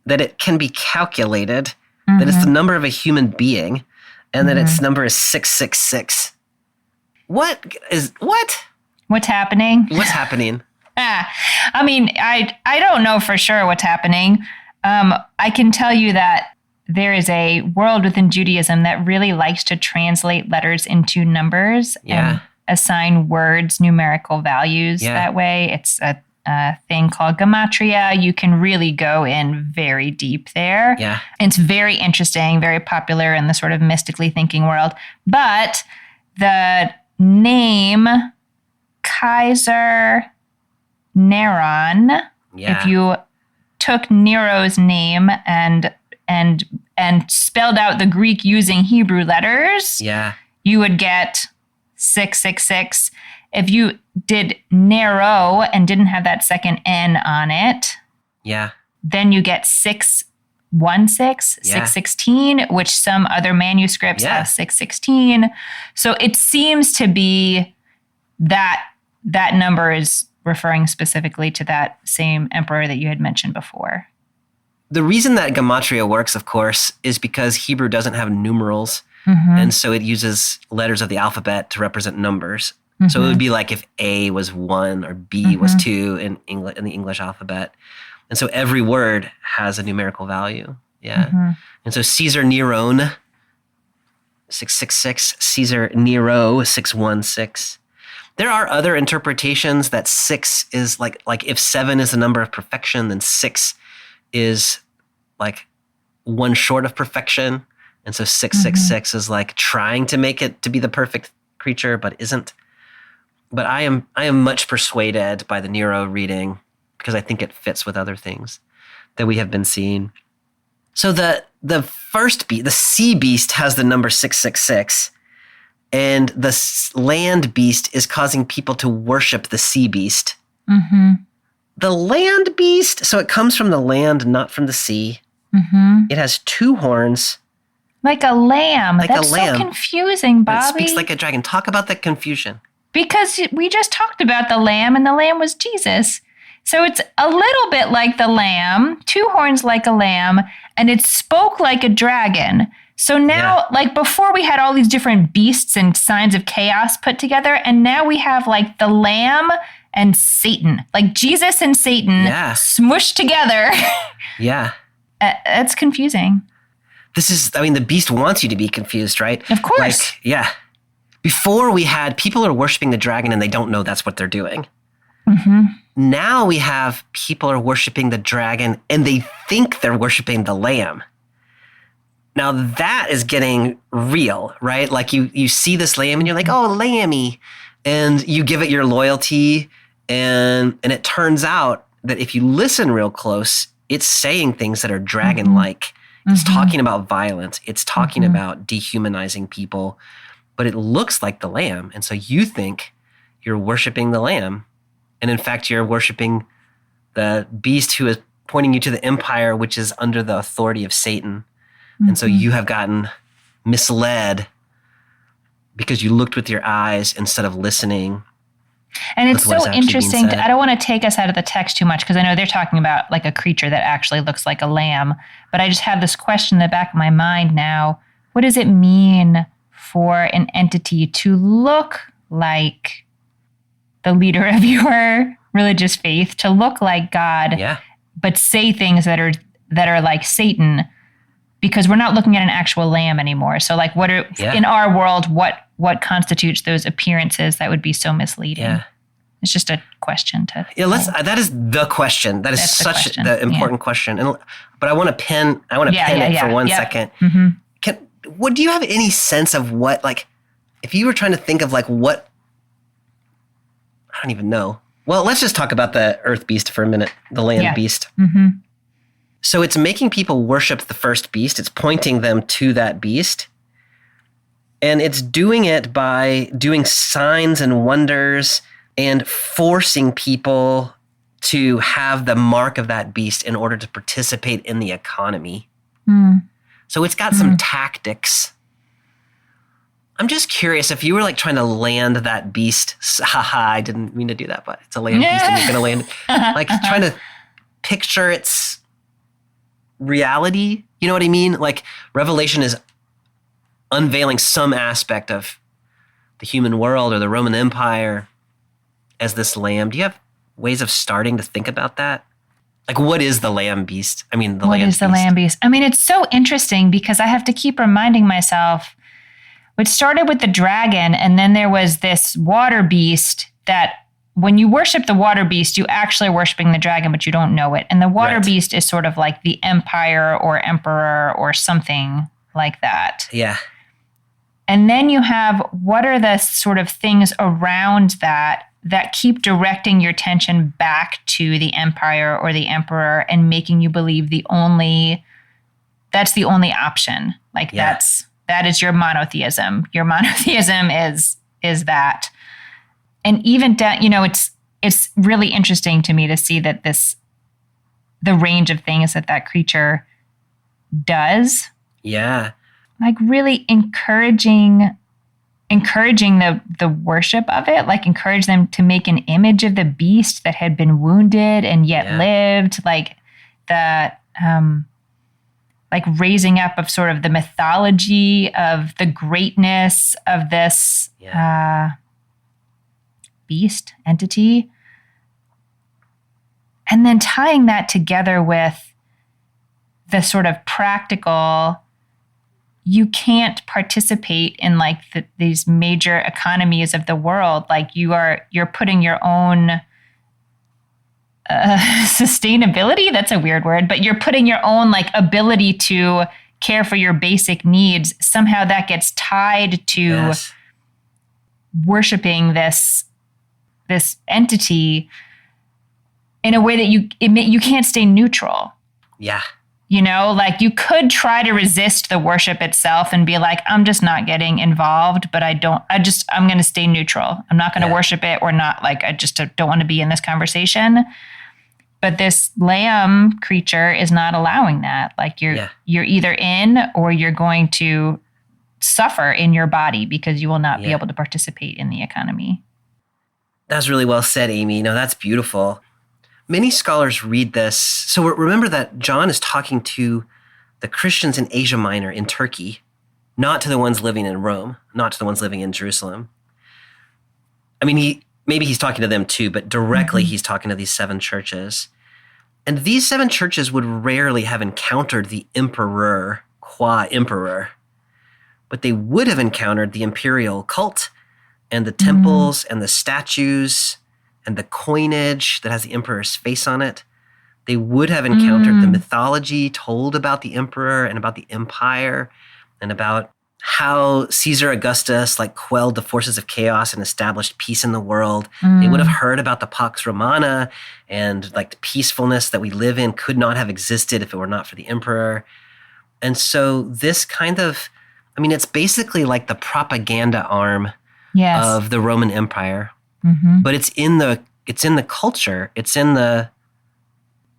[SPEAKER 1] that it can be calculated, that it's the number of a human being, and that its number is 666. What?
[SPEAKER 3] What's happening?
[SPEAKER 1] What's happening?
[SPEAKER 3] I mean, I don't know for sure what's happening. I can tell you that there is a world within Judaism that really likes to translate letters into numbers and assign words numerical values that way. It's a thing called gematria. You can really go in very deep there.
[SPEAKER 1] Yeah.
[SPEAKER 3] It's very interesting, very popular in the sort of mystically thinking world. But the name Kaiser Neron, if you took Nero's name and spelled out the Greek using Hebrew letters, you would get 666. If you did Nero and didn't have that second N on it, then you get 616, 616, which some other manuscripts have 616. So it seems to be that number is referring specifically to that same emperor that you had mentioned before.
[SPEAKER 1] The reason that gematria works, of course, is because Hebrew doesn't have numerals, and so it uses letters of the alphabet to represent numbers. So it would be like if A was 1 or B was 2 in the English alphabet. And so every word has a numerical value. And so Caesar Neron, 666, Caesar Nero, 616. There are other interpretations that 6 is like if 7 is the number of perfection, then 6 is like one short of perfection. And so 666 is like trying to make it to be the perfect creature, but isn't. But I am much persuaded by the Nero reading because I think it fits with other things that we have been seeing. So the first beast, the sea beast, has the number 666, and the land beast is causing people to worship the sea beast. The land beast, so it comes from the land, not from the sea. It has 2 horns.
[SPEAKER 3] Like a lamb.
[SPEAKER 1] Like
[SPEAKER 3] That's
[SPEAKER 1] a lamb.
[SPEAKER 3] so confusing, Bobby.
[SPEAKER 1] It speaks like a dragon. Talk about the confusion.
[SPEAKER 3] Because we just talked about the lamb, and the lamb was Jesus. So it's a little bit like the lamb, 2 horns like a lamb, and it spoke like a dragon. So now, like before we had all these different beasts and signs of chaos put together, and now we have like the lamb and Satan, like Jesus and Satan smushed together. That's confusing.
[SPEAKER 1] The beast wants you to be confused, right?
[SPEAKER 3] Of course.
[SPEAKER 1] Before we had people are worshiping the dragon and they don't know that's what they're doing. Now we have people are worshiping the dragon and they think they're worshiping the lamb. Now that is getting real, right? Like you see this lamb and you're like, oh, lammy. And you give it your loyalty. And it turns out that if you listen real close, it's saying things that are dragon-like. It's talking about violence. It's talking about dehumanizing people. But it looks like the lamb. And so you think you're worshiping the lamb. And in fact, you're worshiping the beast who is pointing you to the empire, which is under the authority of Satan. And so you have gotten misled because you looked with your eyes instead of listening.
[SPEAKER 3] And it's so interesting. I don't want to take us out of the text too much because I know they're talking about like a creature that actually looks like a lamb. But I just have this question in the back of my mind now. What does it mean for an entity to look like the leader of your religious faith, to look like God, but say things that are like Satan? Because we're not looking at an actual lamb anymore. So like in our world, what constitutes those appearances that would be so misleading? It's just a question to
[SPEAKER 1] that is the question. That is such the important question. But I want to pin it for 1 second. What do you have any sense of what, like, if you were trying to think of like what, I don't even know. Well, let's just talk about the earth beast for a minute, the land beast. So it's making people worship the first beast. It's pointing them to that beast. And it's doing it by doing signs and wonders and forcing people to have the mark of that beast in order to participate in the economy. So it's got some tactics. I'm just curious if you were like trying to land that beast. Haha, I didn't mean to do that, but it's a land beast and you're going to land it. Like trying to picture its reality. You know what I mean? Like Revelation is unveiling some aspect of the human world or the Roman Empire as this lamb. Do you have ways of starting to think about that? Like, what is the lamb beast? I mean,
[SPEAKER 3] What is the lamb beast? I mean, it's so interesting because I have to keep reminding myself, it started with the dragon, and then there was this water beast that when you worship the water beast, you actually are worshiping the dragon, but you don't know it. And the water beast is sort of like the empire or emperor or something like that.
[SPEAKER 1] Yeah.
[SPEAKER 3] And then you have what are the sort of things around that keep directing your attention back to the empire or the emperor and making you believe that's the only option. Like that is your monotheism. Your monotheism is that. And even it's really interesting to me to see that the range of things that creature does.
[SPEAKER 1] Yeah.
[SPEAKER 3] Like really encouraging the worship of it, like encourage them to make an image of the beast that had been wounded and yet lived, like that, like raising up of sort of the mythology of the greatness of this beast entity. And then tying that together with the sort of practical, you can't participate in like these major economies of the world. Like you're putting your own sustainability. That's a weird word, but you're putting your own like ability to care for your basic needs. Somehow that gets tied to worshiping this entity in a way that you can't stay neutral.
[SPEAKER 1] Yeah.
[SPEAKER 3] You know, like you could try to resist the worship itself and be like, I'm just not getting involved, but I'm going to stay neutral. I'm not going to worship it or not. Like, I just don't want to be in this conversation. But this lamb creature is not allowing that. Like you're either in or you're going to suffer in your body because you will not be able to participate in the economy.
[SPEAKER 1] That's really well said, Amy. No, that's beautiful. Many scholars read this. So remember that John is talking to the Christians in Asia Minor in Turkey, not to the ones living in Rome, not to the ones living in Jerusalem. I mean, maybe he's talking to them too, but directly he's talking to these 7 churches. And these 7 churches would rarely have encountered the emperor, qua emperor, but they would have encountered the imperial cult and the temples and the statues and the coinage that has the emperor's face on it. They would have encountered the mythology told about the emperor and about the empire and about how Caesar Augustus like quelled the forces of chaos and established peace in the world. They would have heard about the Pax Romana and like the peacefulness that we live in could not have existed if it were not for the emperor. And so this kind of, I mean, it's basically like the propaganda arm of the Roman Empire. But it's in the culture, it's in the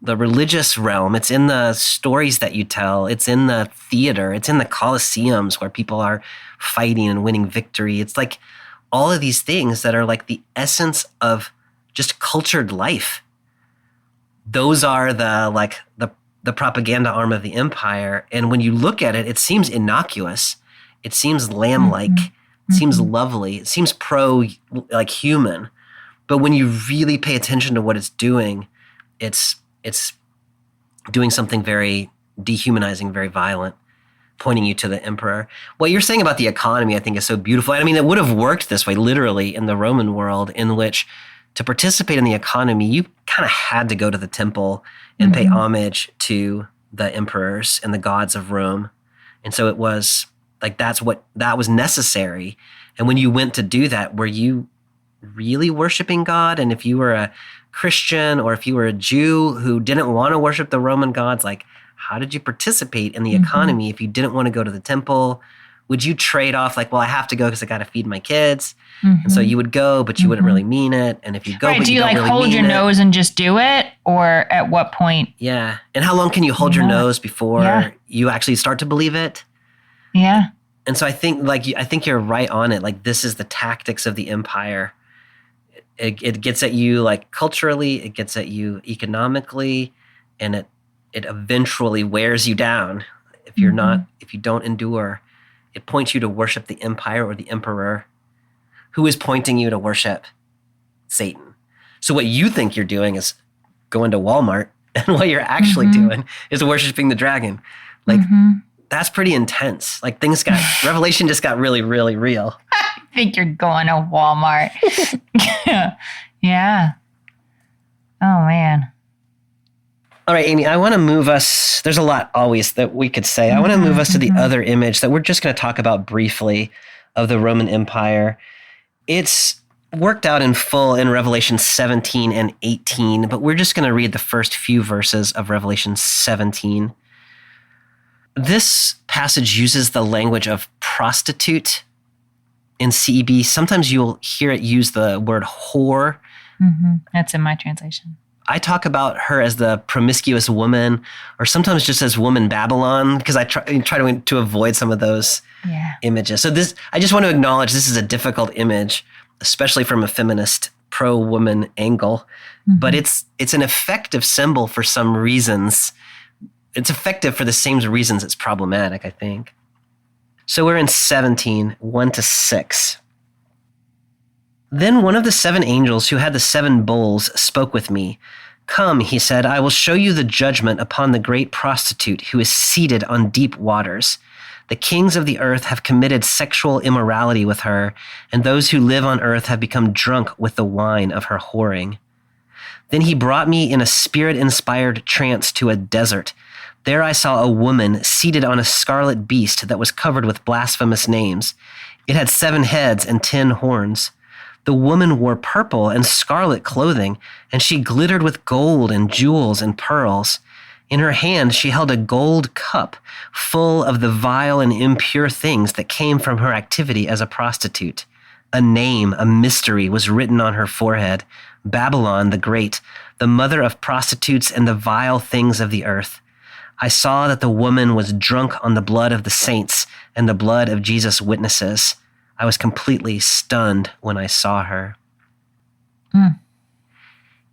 [SPEAKER 1] religious realm, it's in the stories that you tell, it's in the theater, it's in the Colosseums where people are fighting and winning victory. It's like all of these things that are like the essence of just cultured life. Those are the propaganda arm of the empire. And when you look at it, it seems innocuous. It seems lamb-like. It seems lovely. It seems like human. But when you really pay attention to what it's doing, it's doing something very dehumanizing, very violent, pointing you to the emperor. What you're saying about the economy, I think, is so beautiful. I mean, it would have worked this way literally in the Roman world, in which to participate in the economy, you kind of had to go to the temple and pay homage to the emperors and the gods of Rome. And so it was like that was necessary. And when you went to do that, were you really worshiping God? And if you were a Christian or if you were a Jew who didn't want to worship the Roman gods, like how did you participate in the economy if you didn't want to go to the temple would you trade off like, well, I have to go because I got to feed my kids. And so you would go, but you wouldn't really mean it. And if you go,
[SPEAKER 3] Right.
[SPEAKER 1] but
[SPEAKER 3] Do
[SPEAKER 1] you
[SPEAKER 3] you
[SPEAKER 1] don't
[SPEAKER 3] like
[SPEAKER 1] really
[SPEAKER 3] hold
[SPEAKER 1] mean
[SPEAKER 3] your
[SPEAKER 1] it.
[SPEAKER 3] nose and just do it? Or at what point?
[SPEAKER 1] Yeah. And how long can you hold your nose before you actually start to believe it?
[SPEAKER 3] Yeah.
[SPEAKER 1] And so I think you're right on it. Like, this is the tactics of the empire. It gets at you like culturally, it gets at you economically, and it eventually wears you down. If you're if you don't endure, it points you to worship the empire or the emperor, who is pointing you to worship Satan. So what you think you're doing is going to Walmart, and what you're actually doing is worshiping the dragon. Like, that's pretty intense. Like, Revelation just got really, really real.
[SPEAKER 3] I think you're going to Walmart. Yeah. Oh, man.
[SPEAKER 1] All right, Amy, I want to move us. There's a lot always that we could say. I want to move us to the other image that we're just going to talk about briefly of the Roman Empire. It's worked out in full in Revelation 17 and 18, but we're just going to read the first few verses of Revelation 17. This passage uses the language of prostitute in CEB. Sometimes you'll hear it use the word whore.
[SPEAKER 3] That's in my translation.
[SPEAKER 1] I talk about her as the promiscuous woman, or sometimes just as woman Babylon, because I try to avoid some of those images. So I just want to acknowledge this is a difficult image, especially from a feminist pro-woman angle, but it's an effective symbol for some reasons. It's effective for the same reasons it's problematic, I think. So we're in 17, 1-6. Then one of the 7 angels who had the 7 bowls spoke with me. Come, he said, I will show you the judgment upon the great prostitute who is seated on deep waters. The kings of the earth have committed sexual immorality with her, and those who live on earth have become drunk with the wine of her whoring. Then he brought me in a spirit-inspired trance to a desert. There I saw a woman seated on a scarlet beast that was covered with blasphemous names. It had 7 heads and 10 horns. The woman wore purple and scarlet clothing, and she glittered with gold and jewels and pearls. In her hand she held a gold cup full of the vile and impure things that came from her activity as a prostitute. A name, a mystery, was written on her forehead: Babylon the Great, the mother of prostitutes and the vile things of the earth. I saw that the woman was drunk on the blood of the saints and the blood of Jesus' witnesses. I was completely stunned when I saw her.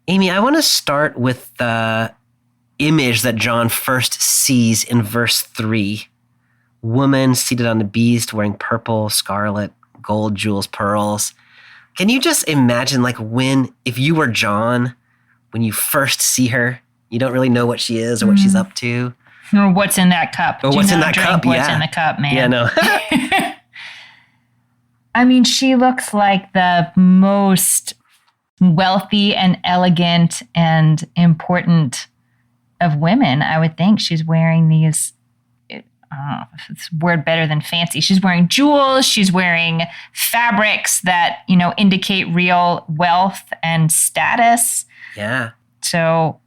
[SPEAKER 1] Amy, I want to start with the image that John first sees in verse 3. Woman seated on a beast wearing purple, scarlet, gold, jewels, pearls. Can you just imagine, like, if you were John, when you first see her, you don't really know what she is or what she's up to?
[SPEAKER 3] Or what's in that cup.
[SPEAKER 1] Or what's in that cup,
[SPEAKER 3] What's in the cup, man.
[SPEAKER 1] Yeah, no.
[SPEAKER 3] I mean, she looks like the most wealthy and elegant and important of women. I would think she's wearing these, I don't know if it's a word better than fancy. She's wearing jewels. She's wearing fabrics that, indicate real wealth and status.
[SPEAKER 1] Yeah.
[SPEAKER 3] So,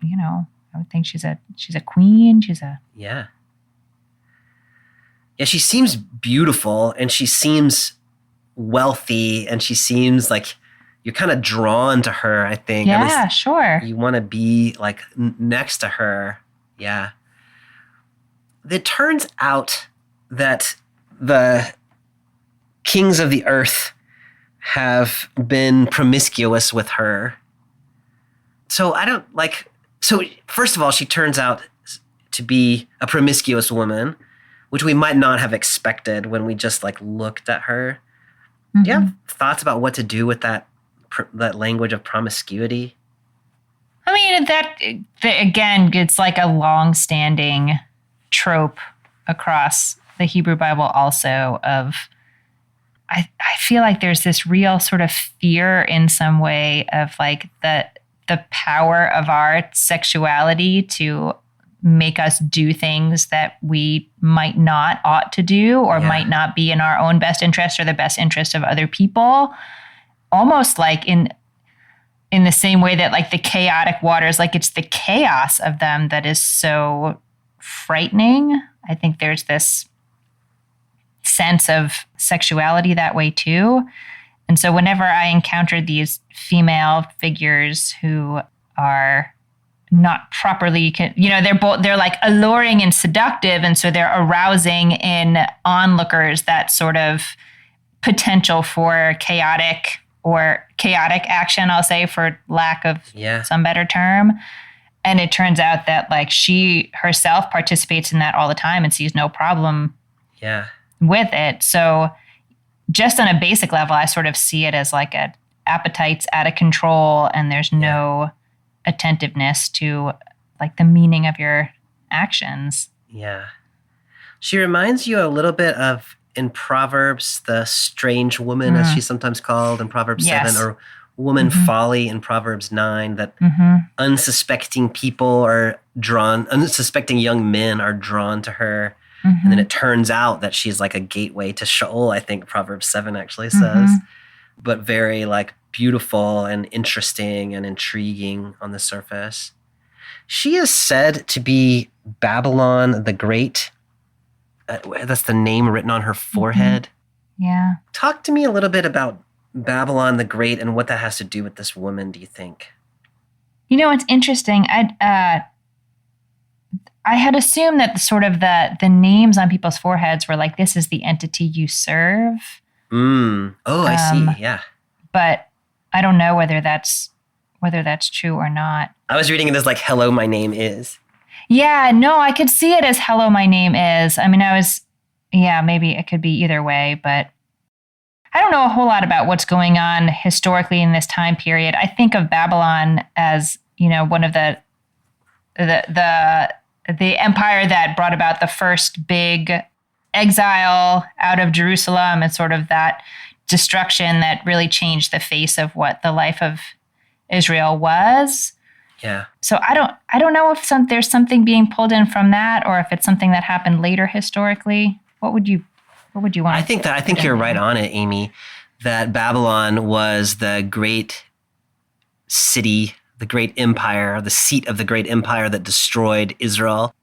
[SPEAKER 3] I would think she's a queen.
[SPEAKER 1] Yeah. Yeah, she seems beautiful, and she seems wealthy, and she seems like you're kind of drawn to her, I think.
[SPEAKER 3] Yeah, sure.
[SPEAKER 1] You want to be like next to her. Yeah. It turns out that the kings of the earth have been promiscuous with her. So first of all, she turns out to be a promiscuous woman, which we might not have expected when we just looked at her. Do you have thoughts about what to do with that language of promiscuity?
[SPEAKER 3] I mean, that again, it's like a long-standing trope across the Hebrew Bible also of, I feel like there's this real sort of fear in some way of the power of our sexuality to make us do things that we might not ought to do or might not be in our own best interest or the best interest of other people. Almost like in the same way that the chaotic waters, it's the chaos of them that is so frightening. I think there's this sense of sexuality that way too. And so whenever I encounter these female figures who are not properly, they're like alluring and seductive. And so they're arousing in onlookers that sort of potential for chaotic action, I'll say, for lack of some better term. And it turns out that like she herself participates in that all the time and sees no problem with it. So just on a basic level, I sort of see it as like a appetite's out of control and there's no attentiveness to like the meaning of your actions.
[SPEAKER 1] Yeah. She reminds you a little bit of, in Proverbs, the strange woman, as she's sometimes called in Proverbs 7, or woman folly in Proverbs 9, that unsuspecting unsuspecting young men are drawn to her. And then it turns out that she's like a gateway to Sheol, I think Proverbs 7 actually says. But very like beautiful and interesting and intriguing on the surface. She is said to be Babylon the Great. That's the name written on her forehead.
[SPEAKER 3] Yeah. Talk
[SPEAKER 1] to me a little bit about Babylon the Great and what that has to do with this woman, do you think?
[SPEAKER 3] You know, it's interesting. I had assumed that the names on people's foreheads were like, this is the entity you serve.
[SPEAKER 1] Oh, I see. Yeah.
[SPEAKER 3] But I don't know whether that's true or not.
[SPEAKER 1] I was reading it as like, hello, my name is.
[SPEAKER 3] Yeah, no, I could see it as hello, my name is. I mean, maybe it could be either way, but I don't know a whole lot about what's going on historically in this time period. I think of Babylon as, one of the empire that brought about the first big exile out of Jerusalem and sort of that destruction that really changed the face of what the life of Israel was.
[SPEAKER 1] Yeah.
[SPEAKER 3] So I don't know if there's something being pulled in from that, or if it's something that happened later historically. What would you want?
[SPEAKER 1] I think you're right on it, Amy. That Babylon was the great city, the great empire, the seat of the great empire that destroyed Israel,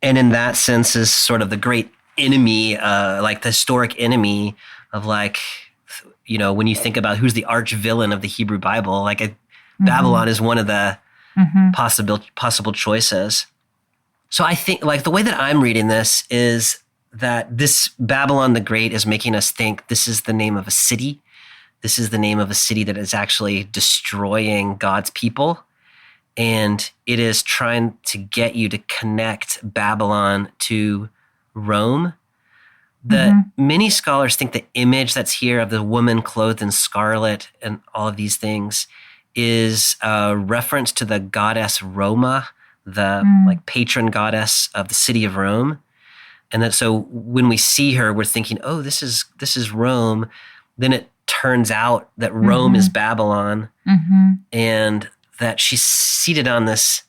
[SPEAKER 1] and in that sense is sort of the great enemy, like the historic enemy of like, when you think about who's the arch villain of the Hebrew Bible, like Babylon is one of the possible choices. So I think like the way that I'm reading this is that this Babylon the Great is making us think this is the name of a city. This is the name of a city that is actually destroying God's people. And it is trying to get you to connect Babylon to Rome. Many scholars think the image that's here of the woman clothed in scarlet and all of these things is a reference to the goddess Roma, the like patron goddess of the city of Rome. And that so when we see her, we're thinking, oh, this is Rome. Then it turns out that Rome is Babylon, and that she's seated on this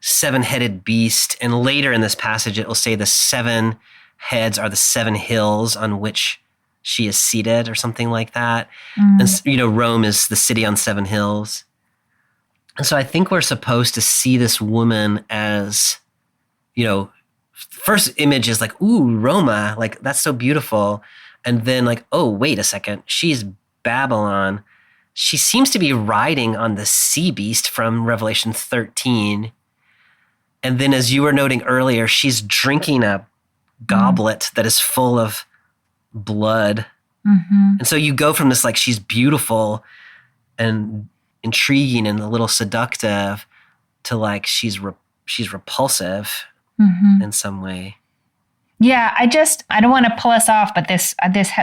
[SPEAKER 1] 7-headed beast. And later in this passage, it will say the 7 heads are the 7 hills on which she is seated, or something like that. And Rome is the city on 7 hills. And so I think we're supposed to see this woman as, first image is like, ooh, Roma, like that's so beautiful. And then like, oh, wait a second, she's Babylon. She seems to be riding on the sea beast from Revelation 13. And then as you were noting earlier, she's drinking a goblet that is full of blood. And so you go from this, like, she's beautiful and intriguing and a little seductive to like, she's repulsive in some way.
[SPEAKER 3] Yeah, I don't want to pull us off, but this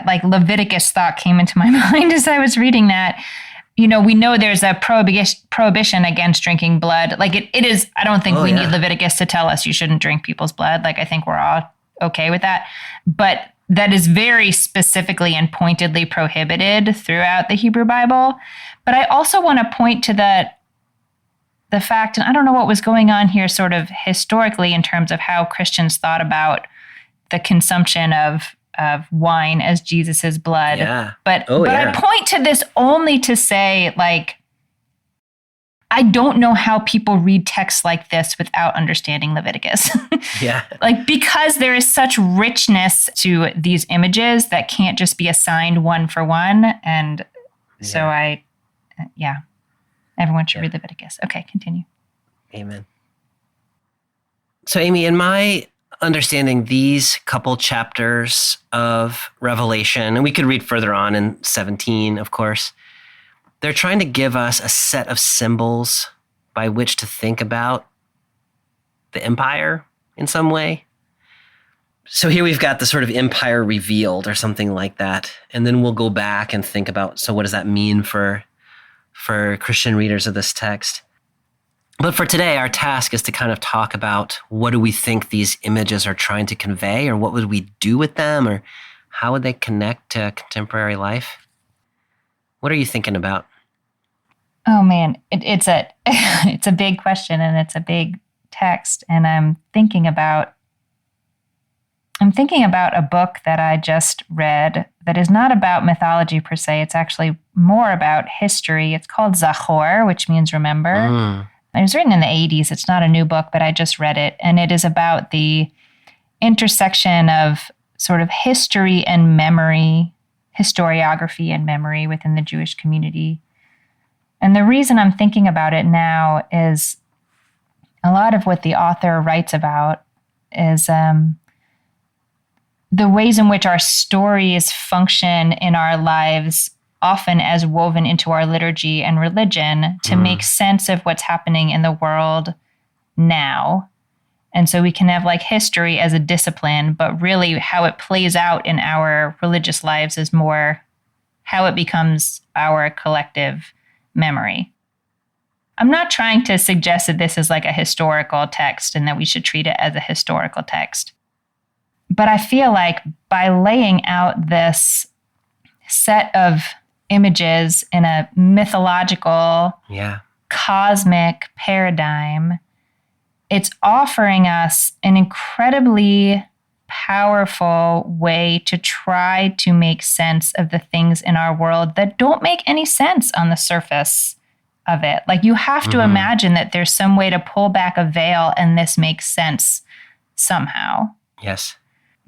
[SPEAKER 3] like Leviticus thought came into my mind as I was reading that. We know there's a prohibition against drinking blood. Like it is, I don't think we need Leviticus to tell us you shouldn't drink people's blood. Like I think we're all okay with that. But that is very specifically and pointedly prohibited throughout the Hebrew Bible. But I also want to point to the fact, and I don't know what was going on here sort of historically in terms of how Christians thought about the consumption of wine as Jesus's blood.
[SPEAKER 1] Yeah.
[SPEAKER 3] But I point to this only to say, like, I don't know how people read texts like this without understanding Leviticus.
[SPEAKER 1] Yeah.
[SPEAKER 3] Like, because there is such richness to these images that can't just be assigned one for one. And so everyone should read Leviticus. Okay, continue.
[SPEAKER 1] Amen. So, Amy, in my understanding, these couple chapters of Revelation, and we could read further on in 17, of course, they're trying to give us a set of symbols by which to think about the empire in some way. So here we've got the sort of empire revealed or something like that. And then we'll go back and think about, so what does that mean for Christian readers of this text? But for today, our task is to kind of talk about what do we think these images are trying to convey, or what would we do with them, or how would they connect to contemporary life? What are you thinking about?
[SPEAKER 3] Oh man, it's a big question, and it's a big text. And I'm thinking about a book that I just read that is not about mythology per se. It's actually more about history. It's called Zachor, which means remember. It was written in the 80s. It's not a new book, but I just read it. And it is about the intersection of sort of history and memory, historiography and memory within the Jewish community. And the reason I'm thinking about it now is a lot of what the author writes about is the ways in which our stories function in our lives, often as woven into our liturgy and religion, to make sense of what's happening in the world now. And so we can have like history as a discipline, but really how it plays out in our religious lives is more how it becomes our collective memory. I'm not trying to suggest that this is like a historical text and that we should treat it as a historical text. But I feel like by laying out this set of images in a mythological, cosmic paradigm, it's offering us an incredibly powerful way to try to make sense of the things in our world that don't make any sense on the surface of it. Like, you have to imagine that there's some way to pull back a veil and this makes sense somehow.
[SPEAKER 1] Yes.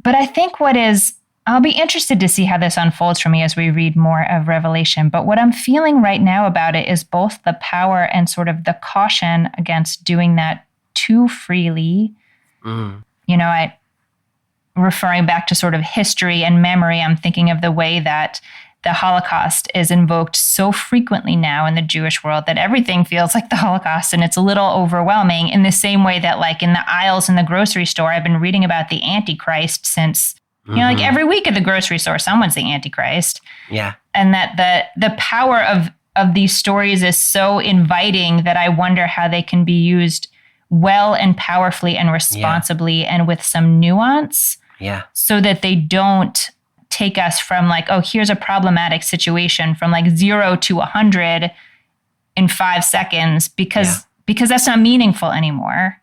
[SPEAKER 3] But I think I'll be interested to see how this unfolds for me as we read more of Revelation. But what I'm feeling right now about it is both the power and sort of the caution against doing that too freely. Referring back to sort of history and memory, I'm thinking of the way that the Holocaust is invoked so frequently now in the Jewish world that everything feels like the Holocaust, and it's a little overwhelming, in the same way that, like, in the aisles in the grocery store, I've been reading about the Antichrist since, like every week at the grocery store, someone's the Antichrist.
[SPEAKER 1] Yeah.
[SPEAKER 3] And that the power of these stories is so inviting that I wonder how they can be used well and powerfully and responsibly and with some nuance.
[SPEAKER 1] Yeah.
[SPEAKER 3] So that they don't take us from like, oh, here's a problematic situation from like 0 to 100 in 5 seconds because that's not meaningful anymore.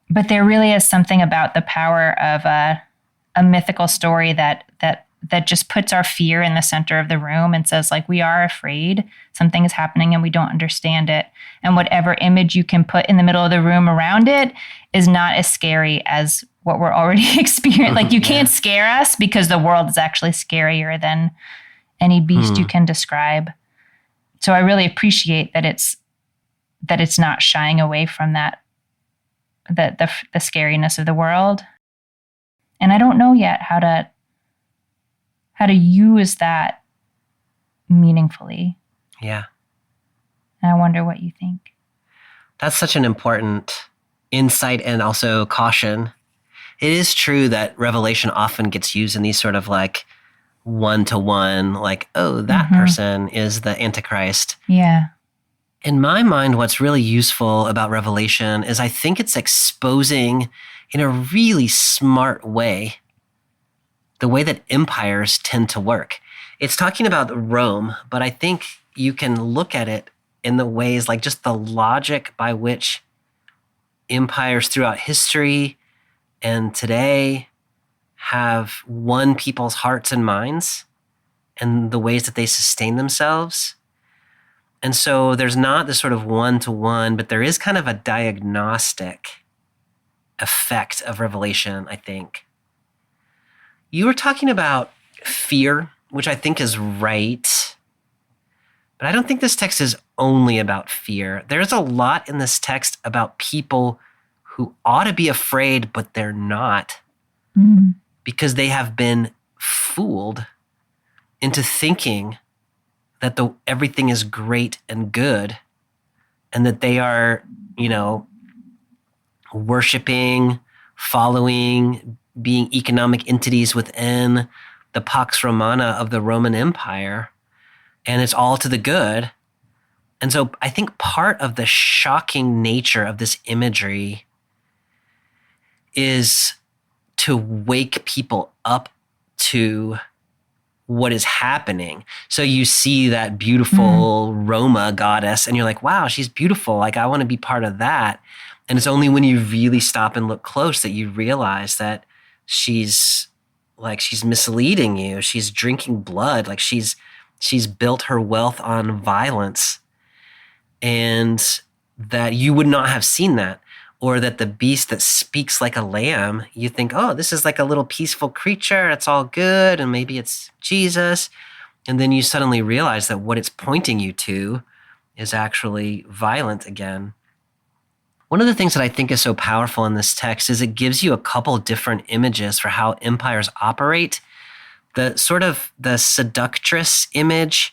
[SPEAKER 3] But there really is something about the power of a mythical story that just puts our fear in the center of the room and says, like, we are afraid something is happening and we don't understand it. And whatever image you can put in the middle of the room around it is not as scary as what we're already experiencing. Like, you can't scare us because the world is actually scarier than any beast you can describe. So I really appreciate that it's not shying away from that, the scariness of the world. And I don't know yet how to use that meaningfully.
[SPEAKER 1] Yeah.
[SPEAKER 3] And I wonder what you think.
[SPEAKER 1] That's such an important insight and also caution. It is true that Revelation often gets used in these sort of like one-to-one, like, oh, that person is the Antichrist.
[SPEAKER 3] Yeah.
[SPEAKER 1] In my mind, what's really useful about Revelation is I think it's exposing in a really smart way the way that empires tend to work. It's talking about Rome, but I think you can look at it in the ways like just the logic by which empires throughout history and today have won people's hearts and minds and the ways that they sustain themselves. And so there's not this sort of one-to-one, but there is kind of a diagnostic effect of revelation, I think. You were talking about fear, which I think is right. But I don't think this text is only about fear. There's a lot in this text about people who ought to be afraid, but they're not, because they have been fooled into thinking that everything is great and good, and that they are, worshiping, following, being economic entities within the Pax Romana of the Roman Empire, and it's all to the good. And so I think part of the shocking nature of this imagery is to wake people up to what is happening. So you see that beautiful Roma goddess and you're like, wow, she's beautiful. Like, I want to be part of that. And it's only when you really stop and look close that you realize that she's misleading you. She's drinking blood. Like she's built her wealth on violence, and that you would not have seen that. Or that the beast that speaks like a lamb, you think, oh, this is like a little peaceful creature. It's all good. And maybe it's Jesus. And then you suddenly realize that what it's pointing you to is actually violent again. One of the things that I think is so powerful in this text is it gives you a couple different images for how empires operate. The sort of the seductress image,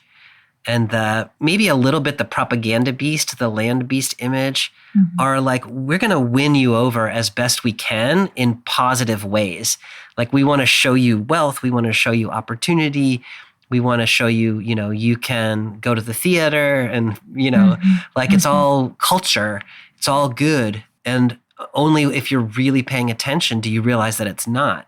[SPEAKER 1] and maybe a little bit the propaganda beast, the land beast image, are like, we're going to win you over as best we can in positive ways. Like, we want to show you wealth. We want to show you opportunity. We want to show you, you can go to the theater and, it's all culture. It's all good. And only if you're really paying attention do you realize that it's not.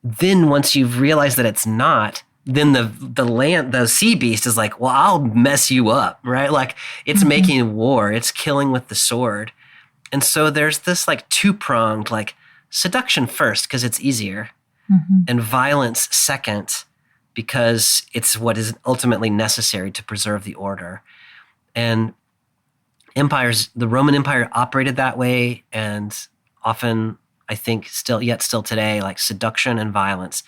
[SPEAKER 1] Then once you've realized that it's not, then the sea beast is like, well, I'll mess you up, right? Like, it's making war, it's killing with the sword. And so there's this like two-pronged, like seduction first, because it's easier, and violence second, because it's what is ultimately necessary to preserve the order. And the Roman Empire operated that way, and often, I think still today, like seduction and violence,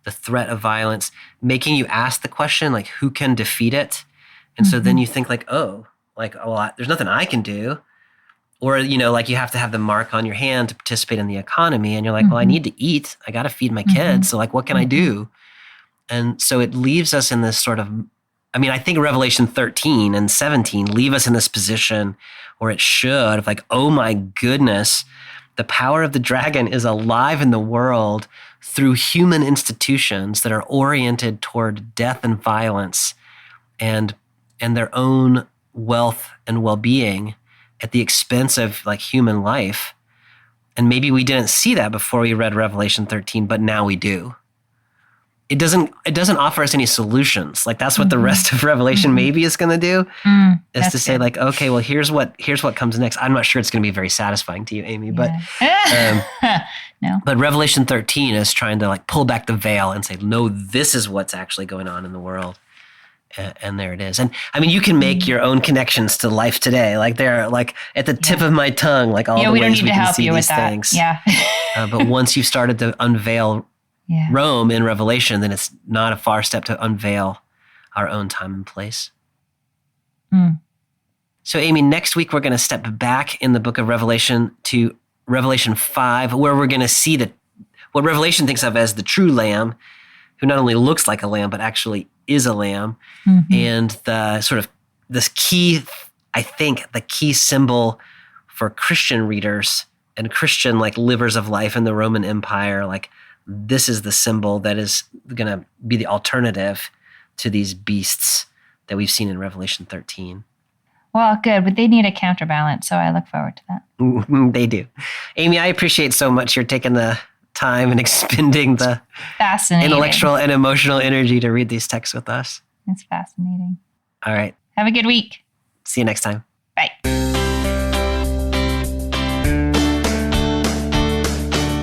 [SPEAKER 1] the threat of violence, making you ask the question, like, who can defeat it? And so then you think like, there's nothing I can do. Or, like you have to have the mark on your hand to participate in the economy. And you're like, well, I need to eat. I got to feed my kids. So like, what can I do? And so it leaves us in this sort of, I think Revelation 13 and 17 leave us in this position, or it should, of like, oh my goodness, the power of the dragon is alive in the world through human institutions that are oriented toward death and violence and their own wealth and well-being at the expense of like human life. And maybe we didn't see that before we read Revelation 13, but now we do. It doesn't offer us any solutions. Like, that's what the rest of Revelation maybe is going to do, is to say like, okay, well, here's what comes next. I'm not sure it's going to be very satisfying to you, Amy, but
[SPEAKER 3] no.
[SPEAKER 1] But Revelation 13 is trying to like pull back the veil and say, no, this is what's actually going on in the world. And there it is. And you can make your own connections to life today. Like, they're like at the tip of my tongue, like all the ways we can see these things.
[SPEAKER 3] Yeah.
[SPEAKER 1] But once you've started to unveil Rome in Revelation, then it's not a far step to unveil our own time and place. So, Amy, next week we're going to step back in the book of Revelation to Revelation 5, where we're going to see what Revelation thinks of as the true lamb, who not only looks like a lamb, but actually is a lamb. And the sort of this key, I think, the key symbol for Christian readers and Christian like livers of life in the Roman Empire, like, this is the symbol that is going to be the alternative to these beasts that we've seen in Revelation 13.
[SPEAKER 3] Well, good. But they need a counterbalance, so I look forward to that.
[SPEAKER 1] They do. Amy, I appreciate so much you're taking the time and expending the intellectual and emotional energy to read these texts with us.
[SPEAKER 3] It's fascinating.
[SPEAKER 1] All right.
[SPEAKER 3] Have a good week.
[SPEAKER 1] See you next time.
[SPEAKER 3] Bye.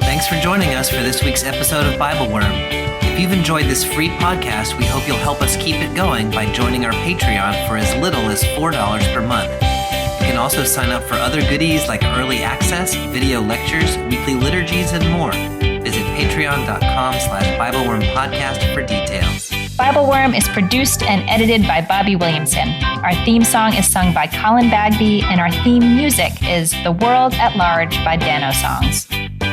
[SPEAKER 1] Thanks Thanks for joining us for this week's episode of Bible Worm. If you've enjoyed this free podcast, we hope you'll help us keep it going by joining our Patreon for as little as $4 per month. You can also sign up for other goodies like early access, video lectures, weekly liturgies, and more. Visit patreon.com/BibleWormPodcast for details.
[SPEAKER 3] Bible Worm is produced and edited by Bobby Williamson. Our theme song is sung by Colin Bagby, and our theme music is The World at Large by Dano Songs.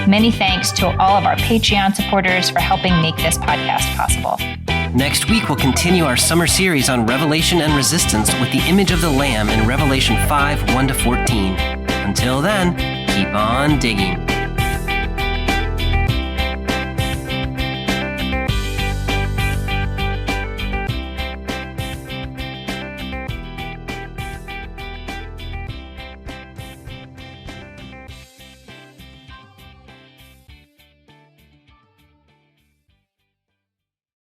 [SPEAKER 3] Many thanks to all of our Patreon supporters for helping make this podcast possible.
[SPEAKER 1] Next week, we'll continue our summer series on Revelation and Resistance with the image of the Lamb in Revelation 5, 1-14. Until then, keep on digging.